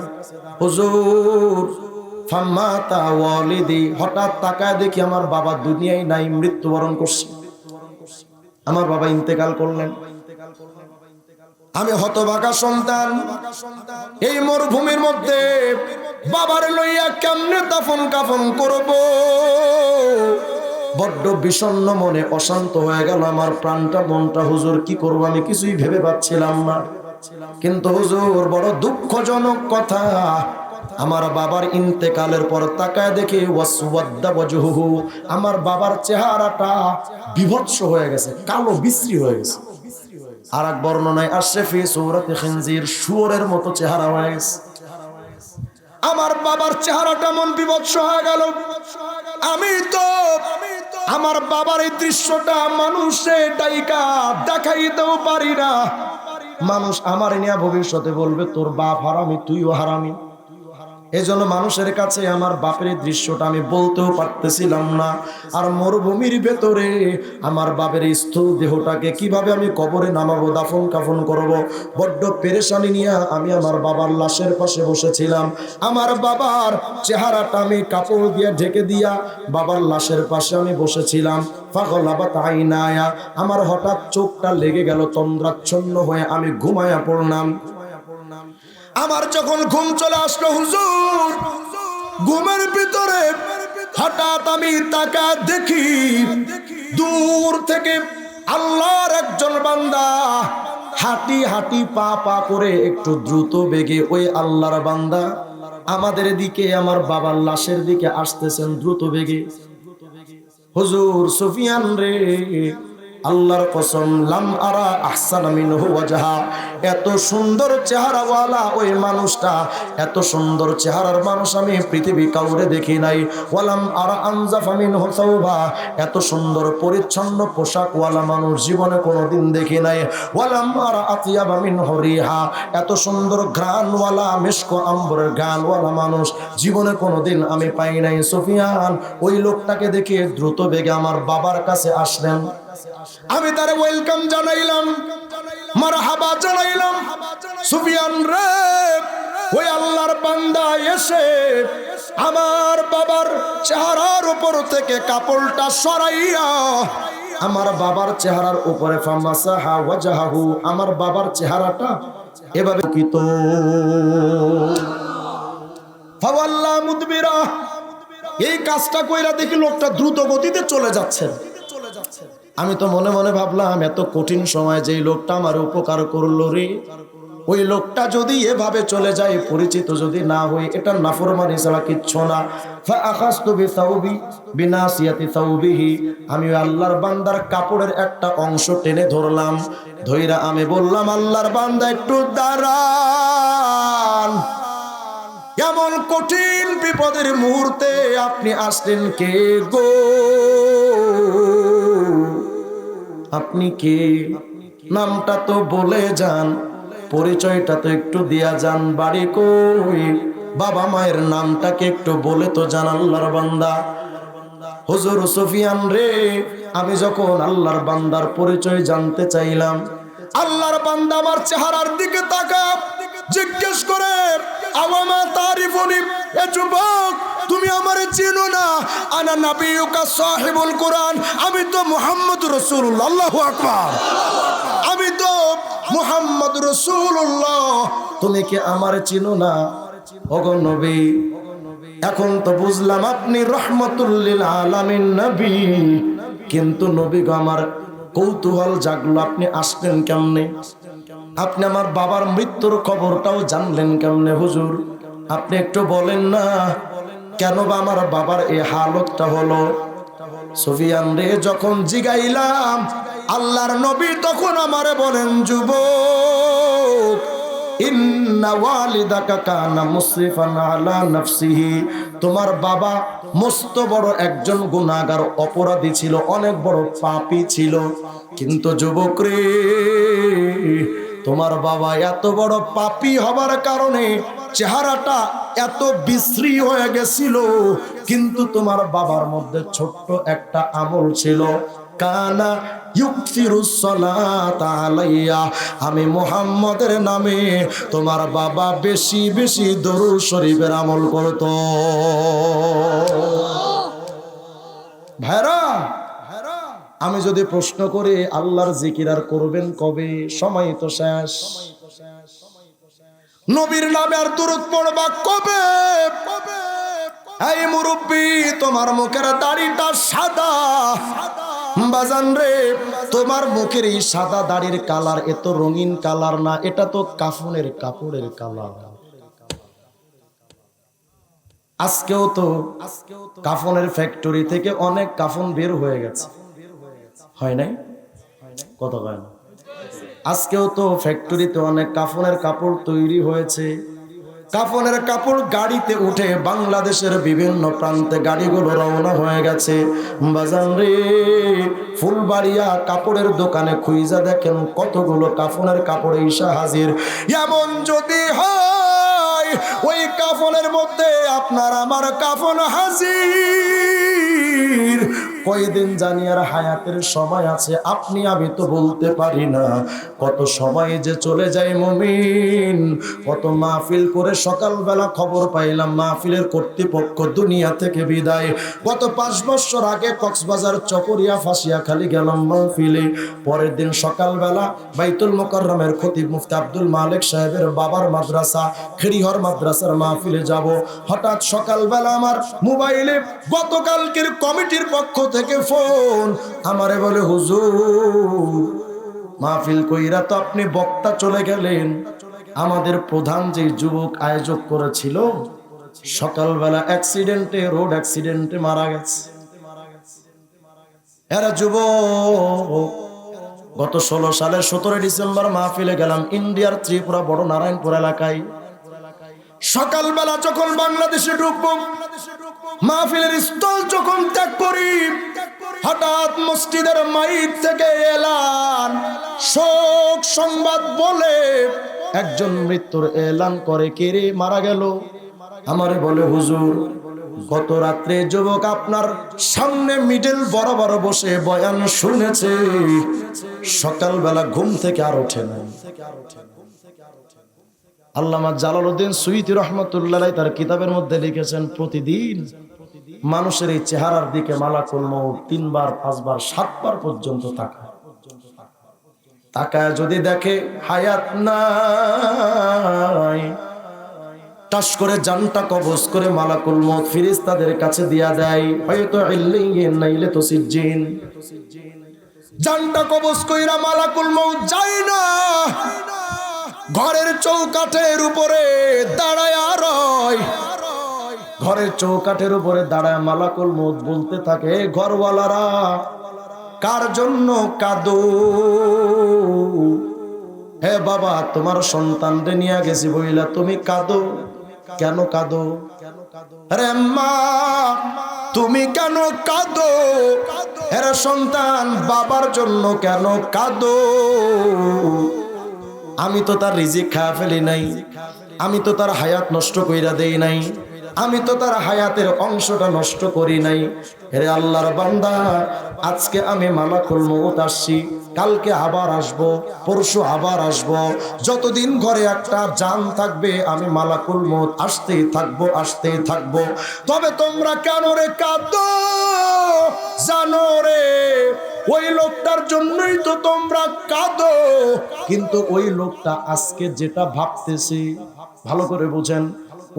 হুজুর, ফামাতা ওয়ালিদি, হঠাৎ তাকায় দেখি আমার বাবা দুনিয়ায় নাই, মৃত্যুবরণ করছে। আমার বাবা ইন্তেকাল করলেন। আমি হতভাগা সন্তান, এই মরুভূমির মধ্যে বাবার লইয়া কেমনে দাফন কাফন করব? বড্ড বিষণ্ণ মনে, অশান্ত হয়ে গেল আমার প্রাণটা, মনটা। হুজুর, কি করব আমি কিছুই ভেবে পাচ্ছিলাম না। কিন্তু হুজুর, বড় দুঃখজনক কথা, আমার বাবার ইন্তেকালের পর তাকায় দেখি ওয়াসওয়াদ্দা ওয়াজহুহু, আমার বাবার চেহারাটা বিভৎস হয়ে গেছে, কালো বিশ্রী হয়ে গেছে। আর এক বর্ণনায় আসছে ফি সূরাতি খিনজির, শুয়োরের মতো চেহারা হয়ে গেছে। আমার বাবার চেহারাটা মন বিভৎস হয়ে গেল। আমি তো আমার বাবার এই দৃশ্যটা মানুষে ডাইকা দেখাইতেও পারি না। মানুষ আমার নিয়ে ভবিষ্যতে বলবে তোর বাপ হারামি, তুইও হারামি। এজন্য মানুষের কাছে আমার বাপের দৃশ্যটা আমি বলতেও পারতেছিলাম না। আর মরুভূমির ভেতরে আমার বাপের স্থূল দেহটাকে কিভাবে আমি কবরে নামাবো, দাফন কাফন করব, বড্ড পেরেশানি নিয়ে আমি আমার বাবার লাশের পাশে বসেছিলাম। আমার বাবার চেহারাটা আমি কাপড় দিয়ে ঢেকে দিয়া বাবার লাশের পাশে আমি বসেছিলাম। ফাগলাবাত আইনায়া, আমার হঠাৎ চোখটা লেগে গেল, তন্দ্রাচ্ছন্ন হয়ে আমি ঘুমায়া পড়লাম। আমার যখন ঘুম চলে আসলো হুজুর, ঘুমের ভিতরে হঠাৎ আমি তাকা দেখি দূর থেকে আল্লাহর একজন বান্দা হাঁটি হাঁটি পা পা করে একটু দ্রুত বেগে ওই আল্লাহর বান্দা আমাদের দিকে, আমার বাবার লাশের দিকে আসতেছেন দ্রুত বেগে। হুজুর, সুফিয়ান রে, আল্লাহর কসম, লাম আরা আহসানা মিনহু ওয়াজহা, এত সুন্দর চেহারাওয়ালা ওই মানুষটা, এত সুন্দর চেহারার মানুষ আমি পৃথিবী কাউরে দেখি নাই। ওয়ালাম আরা আনজাফা মিনহু সাওবা, এত সুন্দর পরিচ্ছন্ন পোশাকওয়ালা মানুষ জীবনে কোনোদিন দেখি নাই। ওয়ালাম আরা আতিয়াবা মিনহু রিহা, এত সুন্দর ঘ্রাণওয়ালা মিশক আম্বরের ঘ্রাণওয়ালা মানুষ জীবনে কোনোদিন আমি পাই নাই। সুফিয়ান ওই লোকটাকে দেখে দ্রুত বেগে আমার বাবার কাছে আসলেন। আমি তারে ওয়েলকাম জানাইলাম, মারহাবা জানাইলাম। সুফিয়ান রে, ওই আল্লাহর বান্দা এসে আমার বাবার চেহারার উপর থেকে কাপড়টা সরাইয়া আমার বাবার চেহারার উপরে ফামাসাহা ওয়াজহাহু, আমার বাবার চেহারাটা এভাবে কিতো ফাওয়াল্লা মুদবিরা। এই কাজটা কইরা দেখি লোকটা দ্রুত গতিতে চলে যাচ্ছে। আমি তো মনে মনে ভাবলাম, এত কঠিন সময় যেই লোকটা আমার উপকার করলো রে, ওই লোকটা যদি এভাবে চলে যায়, পরিচিত যদি না হই, এটা নাফরমানি ছাড়া কিচ্ছু না। ফাআখাযতু বিসাউবি বিনাসিয়াতি সাউবিহি, আমি আল্লাহর বান্দার কাপড়ের একটা অংশ টেনে ধরলাম। ধইরা আমি বললাম, আল্লাহর বান্দা একটু দাঁড়ান, এমন কঠিন বিপদের মুহূর্তে আপনি আসলেন কে গো? আপনি কে? নামটা তো বলে যান, পরিচয়টা তো একটু দিয়া যান, বাড়ি কই, বাবা মায়ের নামটাকে একটু বলে তো জান আল্লাহর বান্দা। হুজুর সুফিয়ান রে, আমি যখন আল্লাহর বান্দার পরিচয় জানতে চাইলাম, আল্লাহর বান্দা আমার চেহারার দিকে তাকা, জিজ্ঞেস করে আওয়ামা তারিফুনি, এ যুবক তুমি আমারে চিনো না? আনা নাবিয়ুকা সাহিবুল কোরআন, আমি তো মুহাম্মদ রাসূলুল্লাহ, আল্লাহু আকবার, আমি তো মুহাম্মদ রাসূলুল্লাহ, তুমি কি আমারে চিনো না? ওগো নবী, এখন তো বুঝলাম আপনি রহমাতুল লিল আলামিন নবী, কিন্তু নবী গো আমার কৌতূহল জাগলো, আপনি আসলেন কেমনে? আপনি আমার বাবার মৃত্যুর খবরটাও জানলেন কেমনে হুজুর? আপনি একটু বলেন না, কেন বা আমার বাবার এই হালতটা হলো? সুফিয়ান রে যখন জিগাইলাম, আল্লাহর নবী তখন আমারে বলেন, যুবক, ইন্না ওয়ালিদাকা কানা মুসরিফান আলা নাফসিহি, তোমার বাবা মস্ত বড় একজন গুনাহগার, অপরাধী ছিল, অনেক বড় পাপী ছিল। কিন্তু যুবক রে, তোমার বাবা এত বড় পাপী হবার কারণে চেহারাটা এত বিশ্রী হয়ে গেছিল, কিন্তু তোমার বাবার মধ্যে ছোট্ট একটা আমল ছিল, কানা ইউকসিরুস সালাতা আলাইয়া, আমি মুহাম্মদের নামে তোমার বাবা বেশি বেশি দরুদ শরীফের আমল করত। ভাইরা, আমি যদি প্রশ্ন করি আল্লাহর জিকির আর করবেন কবে? সময় তো শেষ। নবীর নামে আর দরুদ পড়বা কবে? এই মুরব্বি, তোমার মুখের দাড়িটা সাদা, বাজান রে, তোমার মুখের এই সাদা দাড়ির কালার এত রঙিন কালার না, এটা তো কাফনের কাপড়ের কালার। আজকেও তো কাফনের ফ্যাক্টরি থেকে অনেক কাফন বের হয়ে গেছে, হয় নাই? কত হয় না? আজকেও তো ফ্যাক্টরিতে অনেক কাফনের কাপড় তৈরি হয়েছে। কাফনের কাপড় গাড়িতে উঠে বাংলাদেশের বিভিন্ন প্রান্তে গাড়িগুলো রওনা হয়ে গেছে। বাজান রে, ফুলবাড়িয়া কাপড়ের দোকানে খুইজা দেখেন কতগুলো কাফনের কাপড় ঈশা হাজির। এমন যদি হয় ওই কাফনের মধ্যে আপনার আমার কাফন হাজির, কয়দিন জানি আর হায়াতের সময় আছে আপনি আমি তো বলতে পারি না। কত সময় যে চলে যায় মুমিন, কত মাহফিল করে সকালবেলা খবর পাইলাম মাহফিলের কর্তৃপক্ষ দুনিয়া থেকে বিদায়। গত 5 বছর আগে কক্সবাজার চকরিয়া ফাঁসিয়াখালী গেলাম মাহফিলে, পরের দিন সকালবেলা বাইতুল মোকাররমের খতিব মুফতি আব্দুল মালিক সাহেবের বাবার মাদ্রাসা খেরিহর মাদ্রাসার মাহফিলে যাব। হঠাৎ সকালবেলা আমার মোবাইলে গতকালকের কমিটির পক্ষ থেকে ফোন, আমারে বলে, হুজুর মাহফিল কইরা তো আপনি বক্তা চলে গেলেন, আমাদের প্রধান যে যুবক আয়োজক করেছিল সকালবেলা অ্যাক্সিডেন্টে, রোড অ্যাক্সিডেন্টে মারা গেছে। এরা যুবক গত 16 সালের 17 ডিসেম্বর মাহফিলে গেলাম ইন্ডিয়ার ত্রিপুরা বড় নারায়ণপুর এলাকায়। সকালবেলা যখন বাংলাদেশে ঢুকবো, মাহফিলের স্থল যখন ত্যাগ করি, হঠাৎ মসজিদের মাইক থেকে এলান, শোক সংবাদ বলে একজন মৃত্যুর এলান করে। কে রে মারা গেল? আমারে বলে, হুজুর গত রাত্রে যুবক আপনার সামনে মিডল বরাবর বসে বয়ান শুনেছে, সকালবেলা ঘুম থেকে আর ওঠে না। আল্লামা জালালউদ্দিন সুয়ুতী রহমাতুল্লাহ আলাইহি তার কিতাবের মধ্যে লিখেছেন, প্রতিদিন মানুষের এই চেহারার দিকে মালাকুল মউত 3 বার 5 বার 7 বার পর্যন্ত তাকায় যদি দেখে হায়াত নাই, টাস করে জানটা কবজ করে মালাকুল মউত ফেরেশতাদের কাছে দিয়া দেয়, হয়তো ইল্লিয়িন নাইলে তো সিজ্জিন। জানটা কবজ কইরা মালাকুল মউত যায় না, ঘরের চৌকাঠের উপরে দাঁড়ায় রয়। ঘরের চৌকাঠের উপরে দাঁড়ায় মালাকুল মউত বলতে থাকে, ঘরওয়ালারা কার জন্য কাঁদো? হে বাবা, তোমার সন্তানরে নিয়ে গেছি বইলা তুমি কাঁদো কেন? কাঁদো রে মা, তুমি কেন কাঁদো? এরা সন্তান বাবার জন্য কেন কাঁদো? আমি তো তার রিজিক খাওয়া ফেলি নাই, আমি তো তার হায়াত নষ্ট কইরা দেই নাই, আমি তো তার হায়াতের অংশটা নষ্ট করি নাই। হে আল্লাহর বান্দা, আজকে আমি মালাকুল মউত আসছি, কালকে আবার আসব, পরশু আবার আসব। যতদিন ঘরে একটা জান থাকবে আমি মালাকুল মউত আসতেই থাকবো, আসতেই থাকবো। তবে তোমরা কেন রে কাঁদো? জানো রে, ওই লোকটার জন্যই তো তোমরা কাঁদো। কিন্তু ওই লোকটা আজকে যেটা ভাবতেছে, ভালো করে বুঝেন,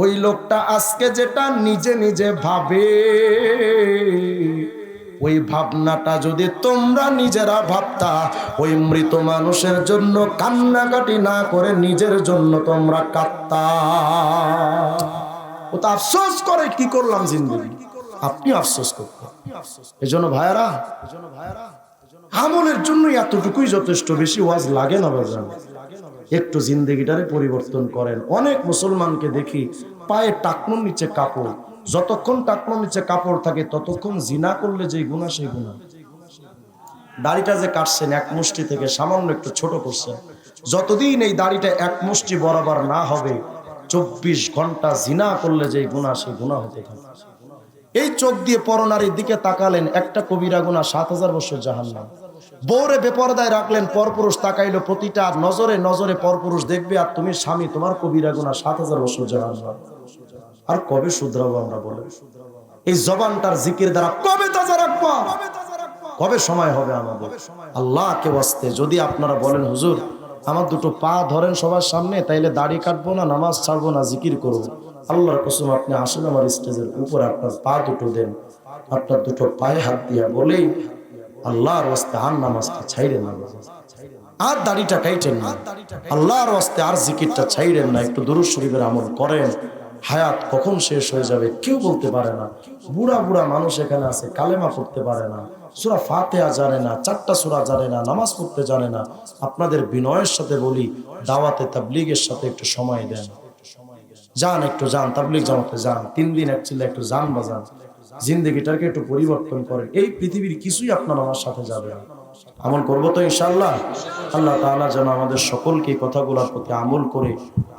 ওই লোকটা আজকে যেটা নিজে নিজে ভাবে, ওই ভাবনাটা যদি তোমরা নিজেরা ভাবতা, ওই মৃত মানুষের জন্য কান্নাকাটি না করে নিজের জন্য তোমরা কাঁদতা। ও তো আফসোস করে কি করলাম জিন্দগি, আপনি আফসোস করতেন। এজন্য ভাইয়ারা, আমলের জন্য এতটুকুই যথেষ্ট, বেশি ওয়াজ লাগে না বাজান। একটু জিন্দেগিটারে পরিবর্তন করেন। অনেক মুসলমানকে দেখি পায়ে টাকনুর নিচে কাপড়, যতক্ষণ টাকনুর নিচে কাপড় থাকে ততক্ষণ জিনা করলে যে গুনাহ সেই গুনাহ। দাড়িটা যে কাটছেন এক মুষ্টি থেকে সামান্য একটু ছোট করছেন, যতদিন এই দাড়িটা এক মুষ্টি বরাবর না হবে 24 ঘন্টা জিনা করলে যে গুনাহ সেই গুনাহ হতে থাকে। এই চোখ দিয়ে পরনারীর দিকে তাকালেন, একটা কবিরা গুনাহ 7000 বছর জাহান্নাম। বউরে বেপরদায় রাখলেন, পরপুরুষ তাকাইলো, প্রতিটা নজরে নজরে পরপুরুষ দেখবে, আর তুমি স্বামী, তোমার কবিরা গুনাহ 7000 বছর জাহান্নাম। আর কবে শুধরাবো আমরা বলে? এই জবানটার জিকির দ্বারা কবে তাজা রাখবো? কবে সময় হবে আমাদের? আল্লাহকে ওয়াস্তে যদি আপনারা বলেন হুজুর আমার দুটো পা ধরেন সবার সামনে, তাইলে দাড়ি কাটবো না, নামাজ ছাড়বো না, জিকির করবো, আল্লাহর কসম আপনি আসেন আমার স্টেজের উপরে, আপনার পা দুটো দেন, আপনার দুটো পায়ে হাত দিয়া বলেই আল্লাহর ওয়াস্তে আর নামাজটা ছাইড়েন না, আর দাড়িটা কাইটেন না, আল্লাহর ওয়াস্তে আর জিকিরটা ছাইড়েন না। একটু দুরূদ শরীফের আমল করেন। হায়াত কখন শেষ হয়ে যাবে কেউ বলতে পারে না। বুড়া বুড়া মানুষ এখানে আছে, কালেমা পড়তে পারে না, সূরা ফাতিহা জানে না, 4টা সূরা জানে না, নামাজ পড়তে জানে না। আপনাদের বিনয়ের সাথে বলি, দাওয়াতে তাবলীগের সাথে একটু সময় দেন, যান, একটু যান, তাবলীগ জামাতে যান, 3 দিন একচুয়ালি একটু যান বাজান, জিন্দেগিটাকে একটু পরিবর্তন করেন। এই পৃথিবীর কিছুই আপনার আমার সাথে যাবে না। আমল করবো তো ইনশাআল্লাহ। আল্লাহ তাআলা যেন আমাদের সকলকে কথাগুলোর প্রতি আমল করে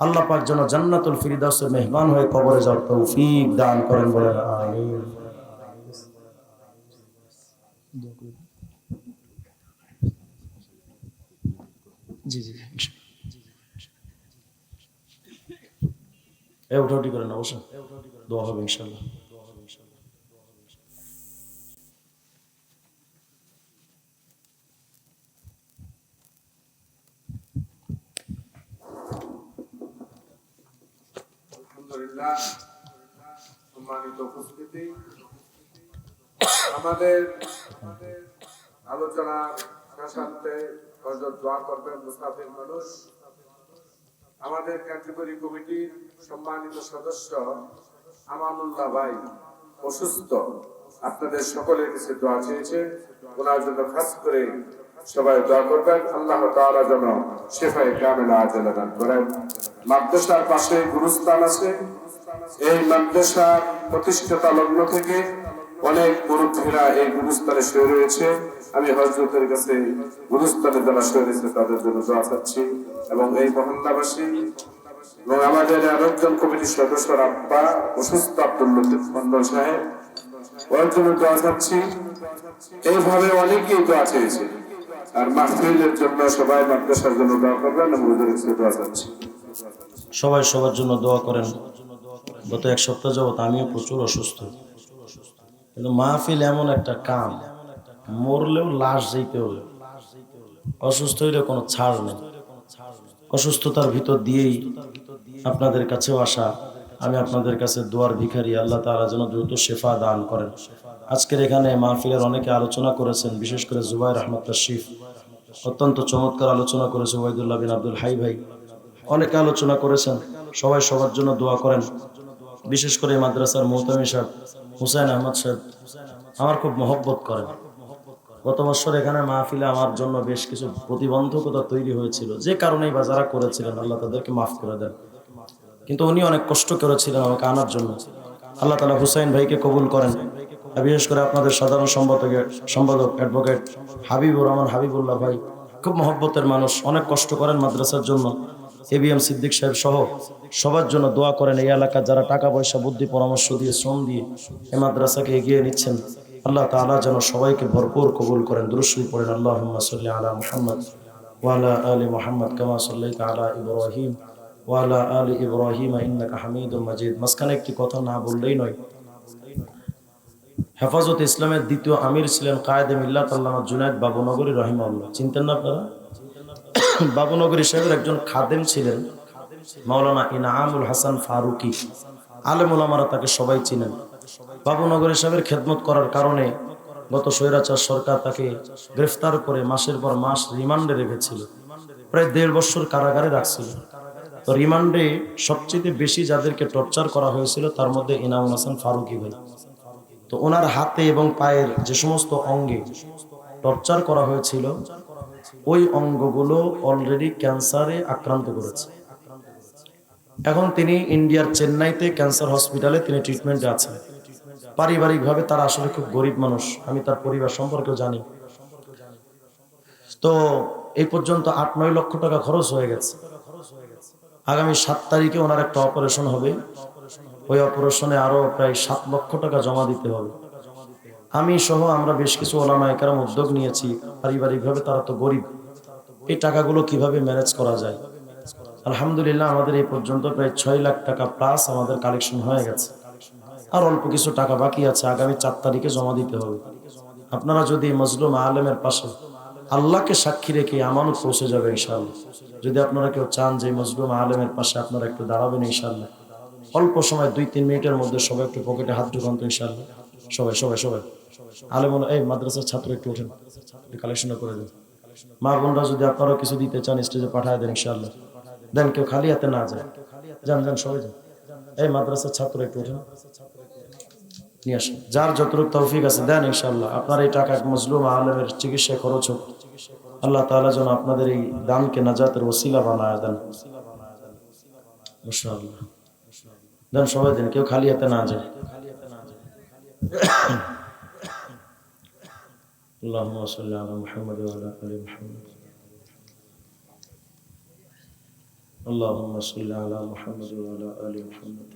আল্লাহ পাক যেন জান্নাতুল ফিরদাউসের মেহমান হয়ে কবরে যাওয়ার তৌফিক দান করেন, বলেন আমিন। জি জি এ উঠাউটি করেন, অবশ্যই দোয়া হবে ইনশাআল্লাহ। আলহামদুলিল্লাহ, সম্মানিত উপস্থিতি, আমাদের আলোচনার শেষান্তে হযরত দোয়া করবেন মুসাফির মানুষ। আমাদের কার্যকরী কমিটির সম্মানিত সদস্য আমানুল্লাহ ভাই অসুস্থ, আপনাদের সকলের কাছে দোয়া চেয়েছে, ওনার জন্য খাস করে সবাই দোয়া করবেন। আল্লাহ তাআলা যেন শিফায়ে কামিলা আজেলা দান করেন। মাদ্রাসার পাশে গুরুস্থান আছে, এই মাদ্রাসার প্রতিষ্ঠাতা লগ্ন থেকে অনেক মুরব্বীরা এই গুরুস্থানে শুয়ে রয়েছে। আমি হযরতের কাছে গুরুস্থানে যারা শুয়ে রয়েছে তাদের জন্য দোয়া চাচ্ছি, এবং এই মহল্লাবাসী এবং আমাদের আরেকজন কমিটির সদস্য আব্বা অসুস্থ আব্দুল লতিফ মন্ডল সাহেব, ওর জন্য দোয়া চাচ্ছি। এইভাবে অনেকেই দোয়া চেয়েছে। আর মাহফিলের জন্য সবাই মাদ্রাসার জন্য দোয়া করবেন এবং ওদের কাছে দোয়া চাচ্ছি। সবাই সবার জন্য দোয়া করেন। গত 1 সপ্তাহ যাবত আমিও প্রচুর অসুস্থ, কিন্তু মাহফিল এমন একটা কাম, মরলেও লাশ যাইতে হবে, অসুস্থ হইলে কোনো ছাড় নেই। অসুস্থতার ভিতর দিয়েই আপনাদের কাছেও আসা। আমি আপনাদের কাছে দোয়ার ভিখারি, আল্লাহ তাআলা যেন দ্রুত শেফা দান করেন। আজকের এখানে মাহফিলের অনেকে আলোচনা করেছেন, বিশেষ করে জুবাইর আহমদ তাশরিফ অত্যন্ত চমৎকার আলোচনা করেছে, ওবাইদুল্লাহ বিন আব্দুল হাই ভাই অনেকে আলোচনা করেছেন। সবাই সবার জন্য দোয়া করেন। বিশেষ করে মাদ্রাসার মুহতামি সাহেব হুসাইন আহমদ সাহেব আমার খুব মহব্বত করেন। গত বছর এখানে মাহফিলে আমার জন্য বেশ কিছু প্রতিবন্ধকতা তৈরি হয়েছিল, যে কারণেই বা যারা করেছিলেন আল্লাহ তাদেরকে মাফ করে দেন, কিন্তু উনি অনেক কষ্ট করেছিলেন আমাকে আনার জন্য। আল্লাহ তাআলা হুসাইন ভাইকে কবুল করেন, বিশেষ করে আপনাদের সাধারণ সম্পাদক অ্যাডভোকেট হাবিবুর রহমান হাবিবুল্লাহ ভাই খুব মহব্বতের মানুষ, অনেক কষ্ট করেন মাদ্রাসার জন্য। ABM সিদ্দিক সাহেব সহ সবার জন্য দোয়া করেন। এই এলাকার যারা টাকা পয়সা বুদ্ধি পরামর্শ দিয়ে শ্রম দিয়ে এই মাদ্রাসাকে এগিয়ে নিচ্ছেন, আল্লাহ তাআলা যেন সবাইকে ভরপুর কবুল করেন। দুরূদ শরীফ পড়েন। আল্লাহুম্মা সাল্লি আলা মুহাম্মদ ওয়া আলা আলি মুহাম্মদ কামা সাল্লাইতা আলা ইব্রাহিম ওয়া আলা আলি ইব্রাহিম ইন্নাকা হামিদুম মাজিদ। মাঝখানে একটি কথা না বললেই নয়। হেফাজত ইসলামের দ্বিতীয় আমির ছিলেন কায়েদে মিল্লাত আল্লামা জুনায়েদ বাবুনগরী রাহিমাহুল্লাহ। চিনতেন না আপনারা? বাবুনগরী সাহেবের একজন খাদেম ছিলেন মাওলানা ইনামুল হাসান ফারুকি। আলেম ওলামারা তাকে সবাই চিনেন। বাবুনগরী সাহেবের খেদমত করার কারণে গত স্বৈরাচার সরকার তাকে গ্রেফতার করে মাসের পর মাস রিমান্ডে রেখেছিল। প্রায় 1.5 বছর কারাগারে রাখছিল। তো রিমান্ডে সবচেয়ে বেশি যাদেরকে টর্চার করা হয়েছিল তার মধ্যে ইনামুল হাসান ফারুকি ভাই। তো ওনার হাতে এবং পায়ের যে সমস্ত অঙ্গে টর্চার করা হয়েছিল ওই অঙ্গগুলো অলরেডি ক্যান্সারে আক্রান্ত করেছে। এখন তিনি ইন্ডিয়ার চেন্নাইতে ক্যান্সার হসপিটালে তিনি ট্রিটমেন্টে আছেন। পারিবারিকভাবে তারা আসলে খুব গরিব মানুষ, আমি তার পরিবার সম্পর্কেও জানি। তো এই পর্যন্ত 8-9 লক্ষ টাকা খরচ হয়ে গেছে। আগামী 7 তারিখে ওনার একটা অপারেশন হবে। ওই অপারেশনে আরো প্রায় 7 লক্ষ টাকা জমা দিতে হবে। আমি সহ আমরা বেশ কিছু ওলামায়ে কেরাম উদ্যোগ নিয়েছি। পারিবারিকভাবে তারা তো গরিব, এই টাকাগুলো কিভাবে ম্যানেজ করা যায়। আলহামদুলিল্লাহ আমাদের এই পর্যন্ত প্রায় 6 লাখ টাকা প্লাস আমাদের কালেকশন হয়ে গেছে। আর অল্প কিছু টাকা বাকি আছে, আগামী 4 তারিখে জমা দিতে হবে। আপনারা যদি মজলুম আলেমের পাশে আল্লাহকে সাক্ষী রেখে আমানত পৌঁছে যাবে ইনশাআল্লাহ। যদি আপনারা কেউ চান যে মজলুম আলেমের পাশে আপনারা একটু দাঁড়াবেন ইনশাআল্লাহ, অল্প সময় 2-3 মিনিটের মধ্যে সবাই একটু পকেটে হাত ঢুকান তো ইনশাআল্লাহ। সবাই সবাই সবাই আলেম এই মাদ্রাসার ছাত্র একটু ওঠেন, কালেকশনটা করে দেন। মা বোনরা যদি আপনারাও কিছু দিতে চান স্টেজে পাঠায় দেন ইনশাআল্লাহ। দেন, কেউ খালি হাতে না যায়। যান যান সবাই যান। এই মাদ্রাসার ছাত্র একটু ওঠেন, নিয়ে আসেন। যার যতটুকু তৌফিক আছে দেন ইনশাআল্লাহ। আপনার এই টাকা মজলুম আলেমের চিকিৎসায় খরচ হোক। আল্লাহ তাআলা যেন আপনাদের এই দানকে নাজাতের ওসিলা বানায় দেন ইনশাআল্লাহ। দেন সবাই দেন, কেউ খালি হাতে না যায়। আল্লাহুম্মা সাল্লি আলা মুহাম্মাদ ওয়া আলা আলি মুহাম্মাদ। আল্লাহুম্মা সাল্লি আলা মুহাম্মাদ ওয়া আলা আলি মুহাম্মাদ।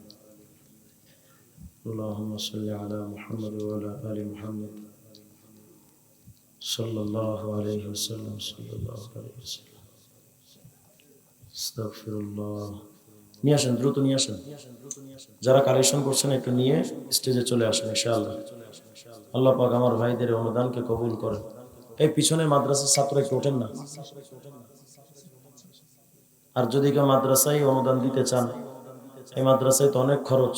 اللهم صل على محمد وعلى آل محمد صلى الله عليه وسلم صلى الله عليه وسلم استغفر الله। নিয়ে আসেন, দ্রুত নিয়ে আসেন। যারা কালেকশন করছেন একটু নিয়ে স্টেজে চলে আসেন ইনশাআল্লাহ। আল্লাহ পাক আমার ভাইদের অনুদানকে কবুল করেন। এই পিছনে মাদ্রাসার ছাত্র একটু ওঠেন না। আর যদি কেউ মাদ্রাসায় অনুদান দিতে চান, এই মাদ্রাসায় তো অনেক খরচ,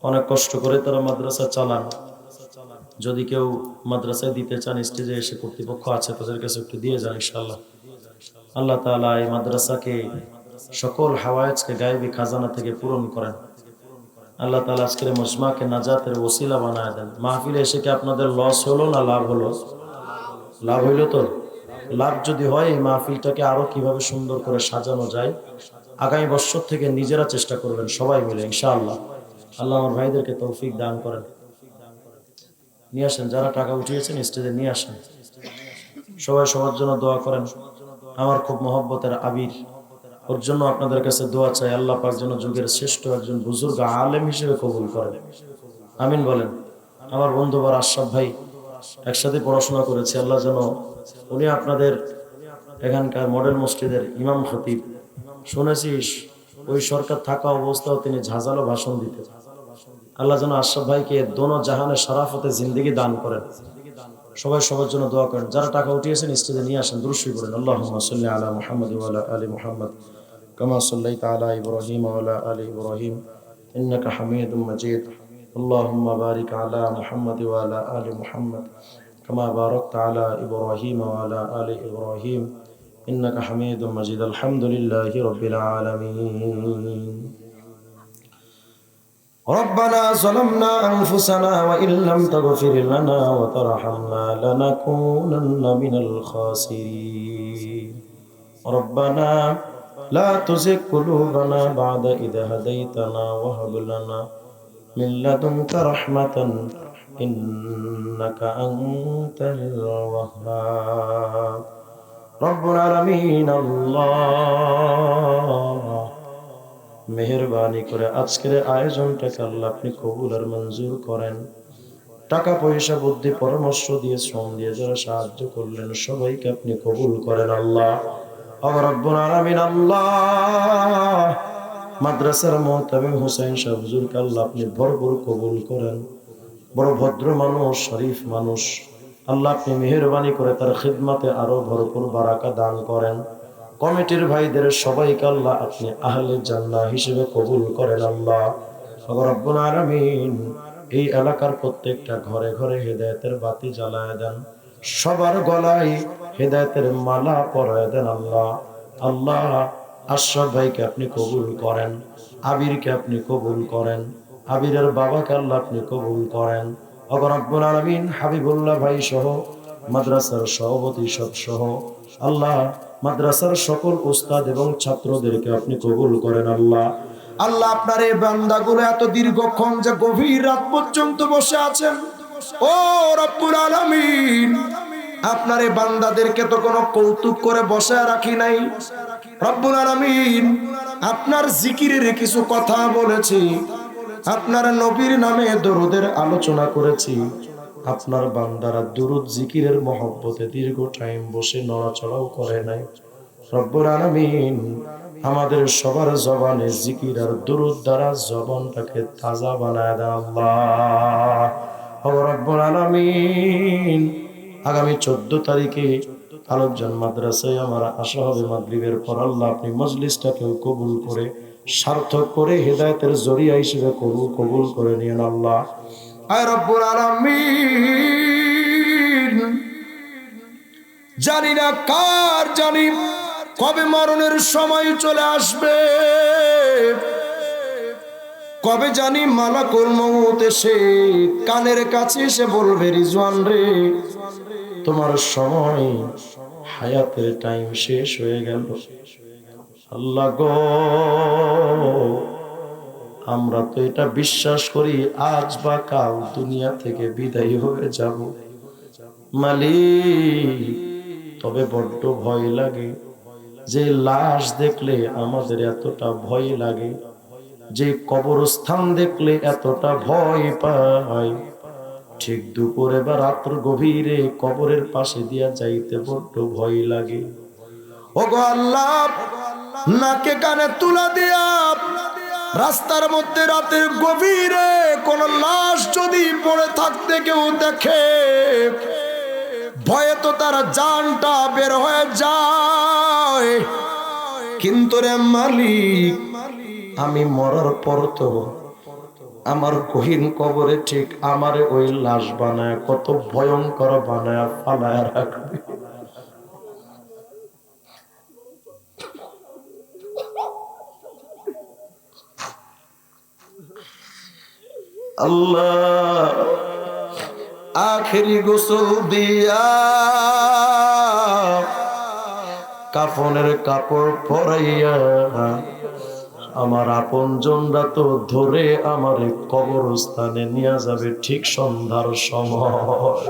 অনেক কষ্ট করে তারা মাদ্রাসা চালান। যদি কেউ মাদ্রাসায় দিতে চান স্টেজে এসে কর্তৃপক্ষ আছে তাদের কাছে একটু দিয়ে যান ইনশাআল্লাহ। আল্লাহ তাআলা এই মাদ্রাসাকে সকল হাওয়ায়েজকে গায়েবী খাজানা থেকে পূরণ করেন। আল্লাহ তাআলা আজকের মজমাকে নাজাতের ওসিলা বানায় দেন। মাহফিলে এসে কি আপনাদের লস হলো না লাভ হলো? লাভ হইল তো। লাভ যদি হয় এই মাহফিলটাকে আরো কিভাবে সুন্দর করে সাজানো যায় আগামী বছর থেকে নিজেরা চেষ্টা করবেন সবাই মিলে ইনশাআল্লাহ। আল্লাহ আমার ভাইদেরকে তৌফিক দান করেন। নিয়ে আসেন, যারা টাকা উঠিয়েছেন স্টেজে নিয়ে আসেন। সবাই সবার জন্য দোয়া করেন। আমার খুব মহব্বতের আবির, ওর জন্য আপনাদের কাছে দোয়া চাই। আল্লাহ পাক যেন যুগের শ্রেষ্ঠ একজন বুজুর্গ আলেম হিসেবে কবুল করেন, আমিন বলেন। আমার বন্ধুবার আশরাফ ভাই, একসাথে পড়াশোনা করেছি। আল্লাহ যেন উনি আপনাদের এখানকার মডেল মসজিদের ইমাম খতিব, শুনেছিস ওই সরকার থাকা অবস্থাও তিনি ঝাঁঝালো ভাষণ দিতেন। আল্লাহ যেন আশরাফ ভাইকে দোনো জাহানে শরাফতে জিন্দেগি দান করেন। সবাই সবার জন্য দোয়া করেন। যারা টাকা উঠিয়েছেন স্টেজে নিয়ে আসেন, দুরূদ শরীফ পড়েন। আল্লাহুম্মা সাল্লি আলা মুহাম্মাদ ওয়া আলা আলি মুহাম্মাদ কামা সাল্লাইতা আলা ইব্রাহিম ওয়া আলা আলি ইব্রাহিম ইন্নাকা হামিদুম মাজিদ। আল্লাহুম্মা বারিক আলা মুহাম্মাদ ওয়া আলা আলি মুহাম্মাদ কামা বারাকতা আলা ইব্রাহিম ওয়া আলা আলি ইব্রাহিম ইন্নাকা হামিদুম মাজিদ। আলহামদুলিল্লাহি রাব্বিল আলামিন। ربنا ظلمنا أنفسنا وإن لم تغفر لنا وترحمنا لنكونن من الخاسرين. ربنا لا تزغ قلوبنا بعد إذ هديتنا وهب لنا من لدنك رحمة إنك أنت الوهاب رب العالمين আল্লাহ মেহেরবানি করে আজকের আয়োজনটাকে আল্লাহ আপনি কবুল আর মঞ্জুর করেন। টাকা পয়সা বুদ্ধি পরামর্শ দিয়ে শ্রম দিয়ে যারা সাহায্য করলেন সবাইকে আপনি কবুল করেন আল্লাহ। রব্বুল আলামিন আল্লাহ মাদ্রাসার মুহতামিম হোসেন সাহেব হুজুরকে আল্লাহ আপনি ভরপুর কবুল করেন। বড় ভদ্র মানুষ, শরীফ মানুষ, আল্লাহ আপনি মেহেরবানি করে তার খিদমতে আরো ভরপুর বারাকা দান করেন। কমিটির ভাইদের সবাইকে আল্লাহ আপনি আহলে জান্নাহ হিসেবে কবুল করেন আল্লাহ। রব্বুল আলামিন এই এলাকার প্রত্যেকটা ঘরে ঘরে হেদায়েতের বাতি জ্বালায় দেন, সবার গলায় হেদায়েতের মালা পরায় দেন আল্লাহ। আল্লাহ আশরাফ ভাইকে আপনি কবুল করেন, আবিরকে আপনি কবুল করেন, আবিরের বাবাকে আল্লাহ আপনি কবুল করেন। রব্বুল আলামিন হাবিবুল্লাহ ভাই সহ মাদ্রাসার সভাপতি সব সহ আল্লাহ মাদ্রাসার সকল উস্তাদ এবং ছাত্রদেরকে আপনি কবুল করেন আল্লাহ। আল্লাহ আপনার এই বান্দাগুলো এত দীর্ঘক্ষণ যে গভীর রাত পর্যন্ত বসে আছেন, ও রব্বুল আলামিন আপনার এই বান্দাদেরকে তো কোনো কৌতুক করে বসে রাখি নাই রব্বুল আলামিন। আপনার জিকিরের কিছু কথা বলেছি, আপনার নবীর নামে দরুদের আলোচনা করেছি, আপনার বান্দারা দুরুদ জিকিরের মহব্বতে দীর্ঘ টাইম বসে নড়াচড়াও করে নাই রব্বুল আলামিন। আমাদের সবার জবানে জিকির আর দুরুদ দ্বারা জবানটাকে তাজা বানায় দেন আল্লাহ রব্বুল আলামিন। আগামী 14 তারিখে আলোকজান মাদ্রাসায় আমার আশা হবে মাগরিবের পর আল্লাহ আপনি মজলিসটাকেও কবুল করে সার্থক করে হেদায়েতের জরিয়া হিসেবে কবুল করে নিন আল্লাহ। আয় রব্বুল আলামিন জানি না কার জানি কবে মরণের সময় চলে আসবে, কবে জানি মালাকুল মউত এসে কানের কাছে এসে বলবে রিজওয়ান রে তোমার সময় হায়াতের টাইম শেষ হয়ে গেল। আল্লাহ গো আমরা তো এটা বিশ্বাস করি আজ বা কাল দুনিয়া থেকে বিদায় হয়ে যাব মালিক, তবে বড্ড ভয় লাগে যে লাশ দেখলে আমাদের এতটা ভয় লাগে, যে কবরস্থান দেখলে এতটা ভয় পাই, ঠিক দুপুরে বা রাত্র গভীরে কবরের পাশে দিয়া যাইতে বড্ড ভয় লাগে। ওগো আল্লাহ নাকে কানে তুলা দিয়া রাস্তার মধ্যে রাতের গভীরে কোন লাশ যদি পড়ে থাকতে কেউ দেখে ভয়ে তো তার জানটা বের হয়ে যায়, কিন্তু রে মালিক আমি মরার পর তো আমার গহীন কবরে ঠিক আমারে ওই লাশ বানায় কত ভয়ঙ্কর বানায় ফালায় রাখবে। আল্লাহ আখেরি গোসল দিয়া কাফনের কাপড় পরাইয়া আমার আপনজনরা তো ধরে আমার কবরস্থানে নিয়ে যাবে ঠিক সন্ধ্যার সময়।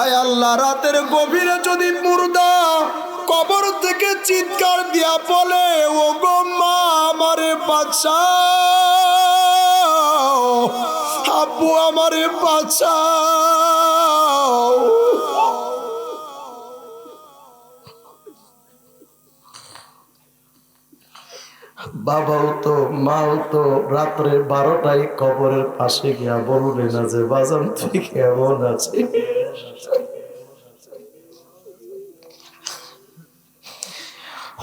আয় আল্লাহ রাতের গভীরে যদি মুর্দা কবর থেকে চিৎকার দিয়া বলে ও গো মা আমারে বাঁচাও, আব্বু আমারে বাঁচাও, বাবাও তো মাও তো রাত্রে 12টায় কবরের পাশে গিয়া বলবে না যে বাজান তুই কেমন আছিস।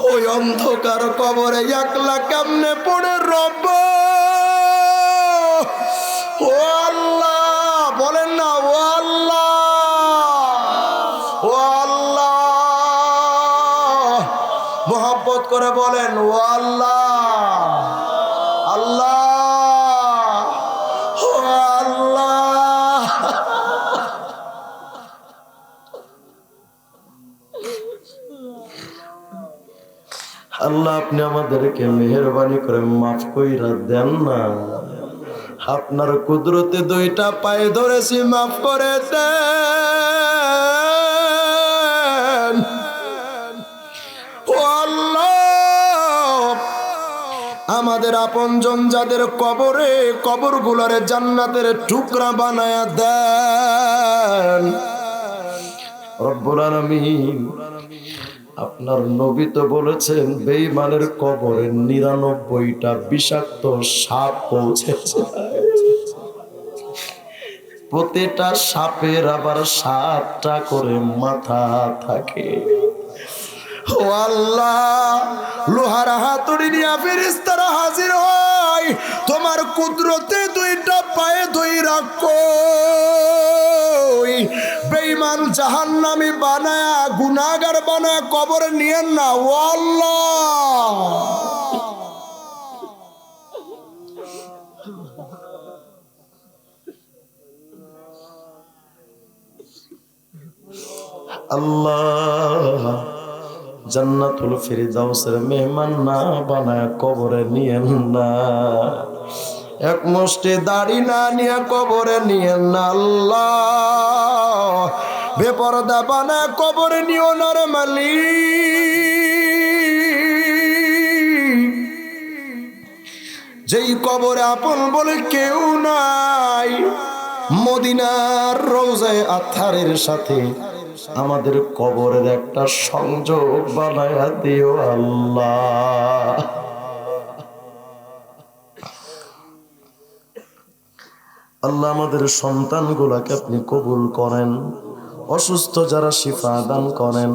ওই অন্ধকার কবরে একলা কেমনে পড়ে রব, ও আল্লাহ বলেন না ও আল্লাহ, ও আল্লাহ মোহাব্বত করে বলেন ও আল্লাহ, আল্লাহ ও আল্লাহ। আল্লাহ আপনি আমাদেরকে মেহেরবানি করে মাফ কইরা দেন না। আপনার কুদরতে দুইটা পায়ে ধরেছি, মাফ করে দেন। ও আল্লাহ, আমাদের আপনজন যাদের কবরে, কবরগুলোরে জান্নাতের টুকরা বানায়া দেন রব্বুল আলামিন। আপনার নবী তো বলেছেন বেঈমানের কবরে 99টা বিষাক্ত সাপ পৌঁছেছে, প্রতিটা সাপের আবার 7টা করে মাথা থাকে। ও আল্লাহ, লোহার হাতুড়ি নিয়ে ফেরেশতারা হাজির হয়, তোমার কুদরতে দুইটা পায়ে ধইরা কই বেঈমান জাহান্নামী বানায়া, গুনাহগার বানায়া কবরে নিয়েন না। ও আল্লাহ, আল্লাহ জান্নাতুল ফিরদাউসের মেহমান না বানায় কবরে নিয়েন না, এক মুষ্টি দাড়ি না নিয়ে কবরে নিয়েন না। আল্লাহ, বেপরদা বানায় কবরে নিও না রে মালিক। যেই কবরে আপন বলে কেউ নাই, মদিনার রওজায়ে আতহারের সাথে আমাদের কবরের একটা সংযোগ বানায়া দিও আল্লাহ। আল্লাহ, আমাদের সন্তানগুলাকে আপনি কবুল করেন, অসুস্থ যারা শিফা দান করেন।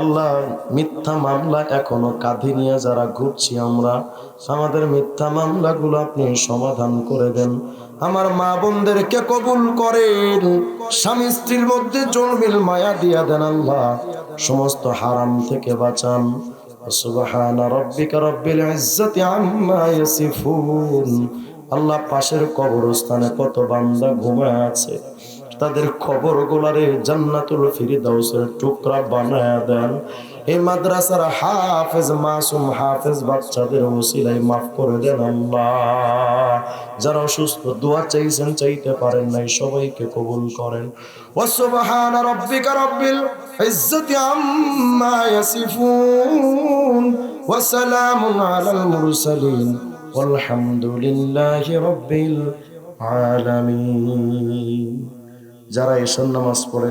আল্লাহ, মিথ্যা মামলা এখনো কাঁধে নিয়ে যারা ঘুরছি আমরা, আমাদের মিথ্যা মামলাগুলো আপনি সমাধান করে দেন। আমার মা বোনদেরকে কবুল করেন, স্বামী স্ত্রীর মধ্যে জলমিল মায়া দিয়া দেন আল্লাহ, সমস্ত হারাম থেকে বাঁচান। সুবহানা রাব্বিকা রাব্বিল ইজ্জাতি আম্মা ইয়াসিফুন। আল্লাহ, পাশের কবরস্থানে কত বান্দা ঘুমায় আছে, তাদের কবরগুলারে জান্নাতুল ফিরদাউসের টুকরা বানায়া দেন। এই মাদ্রাসার হাফেজ, মাসুম হাফেজ বাচ্চাদের ওসিলায় মাফ করে দেন আল্লাহ। যারা অসুস্থ দোয়া চাইছেন, চাইতে পারেন নাই, সবাইকে কবুল করেন। ওয়া সুবহানা রাব্বিকা রাব্বিল ইজ্জাতি আম্মা ইয়াসিফুন ওয়া সালামুন আলাল মুরসালিন ওয়ালহামদুলিল্লাহি রাব্বিল আলামিন। যারা এশার নামাজ পড়ে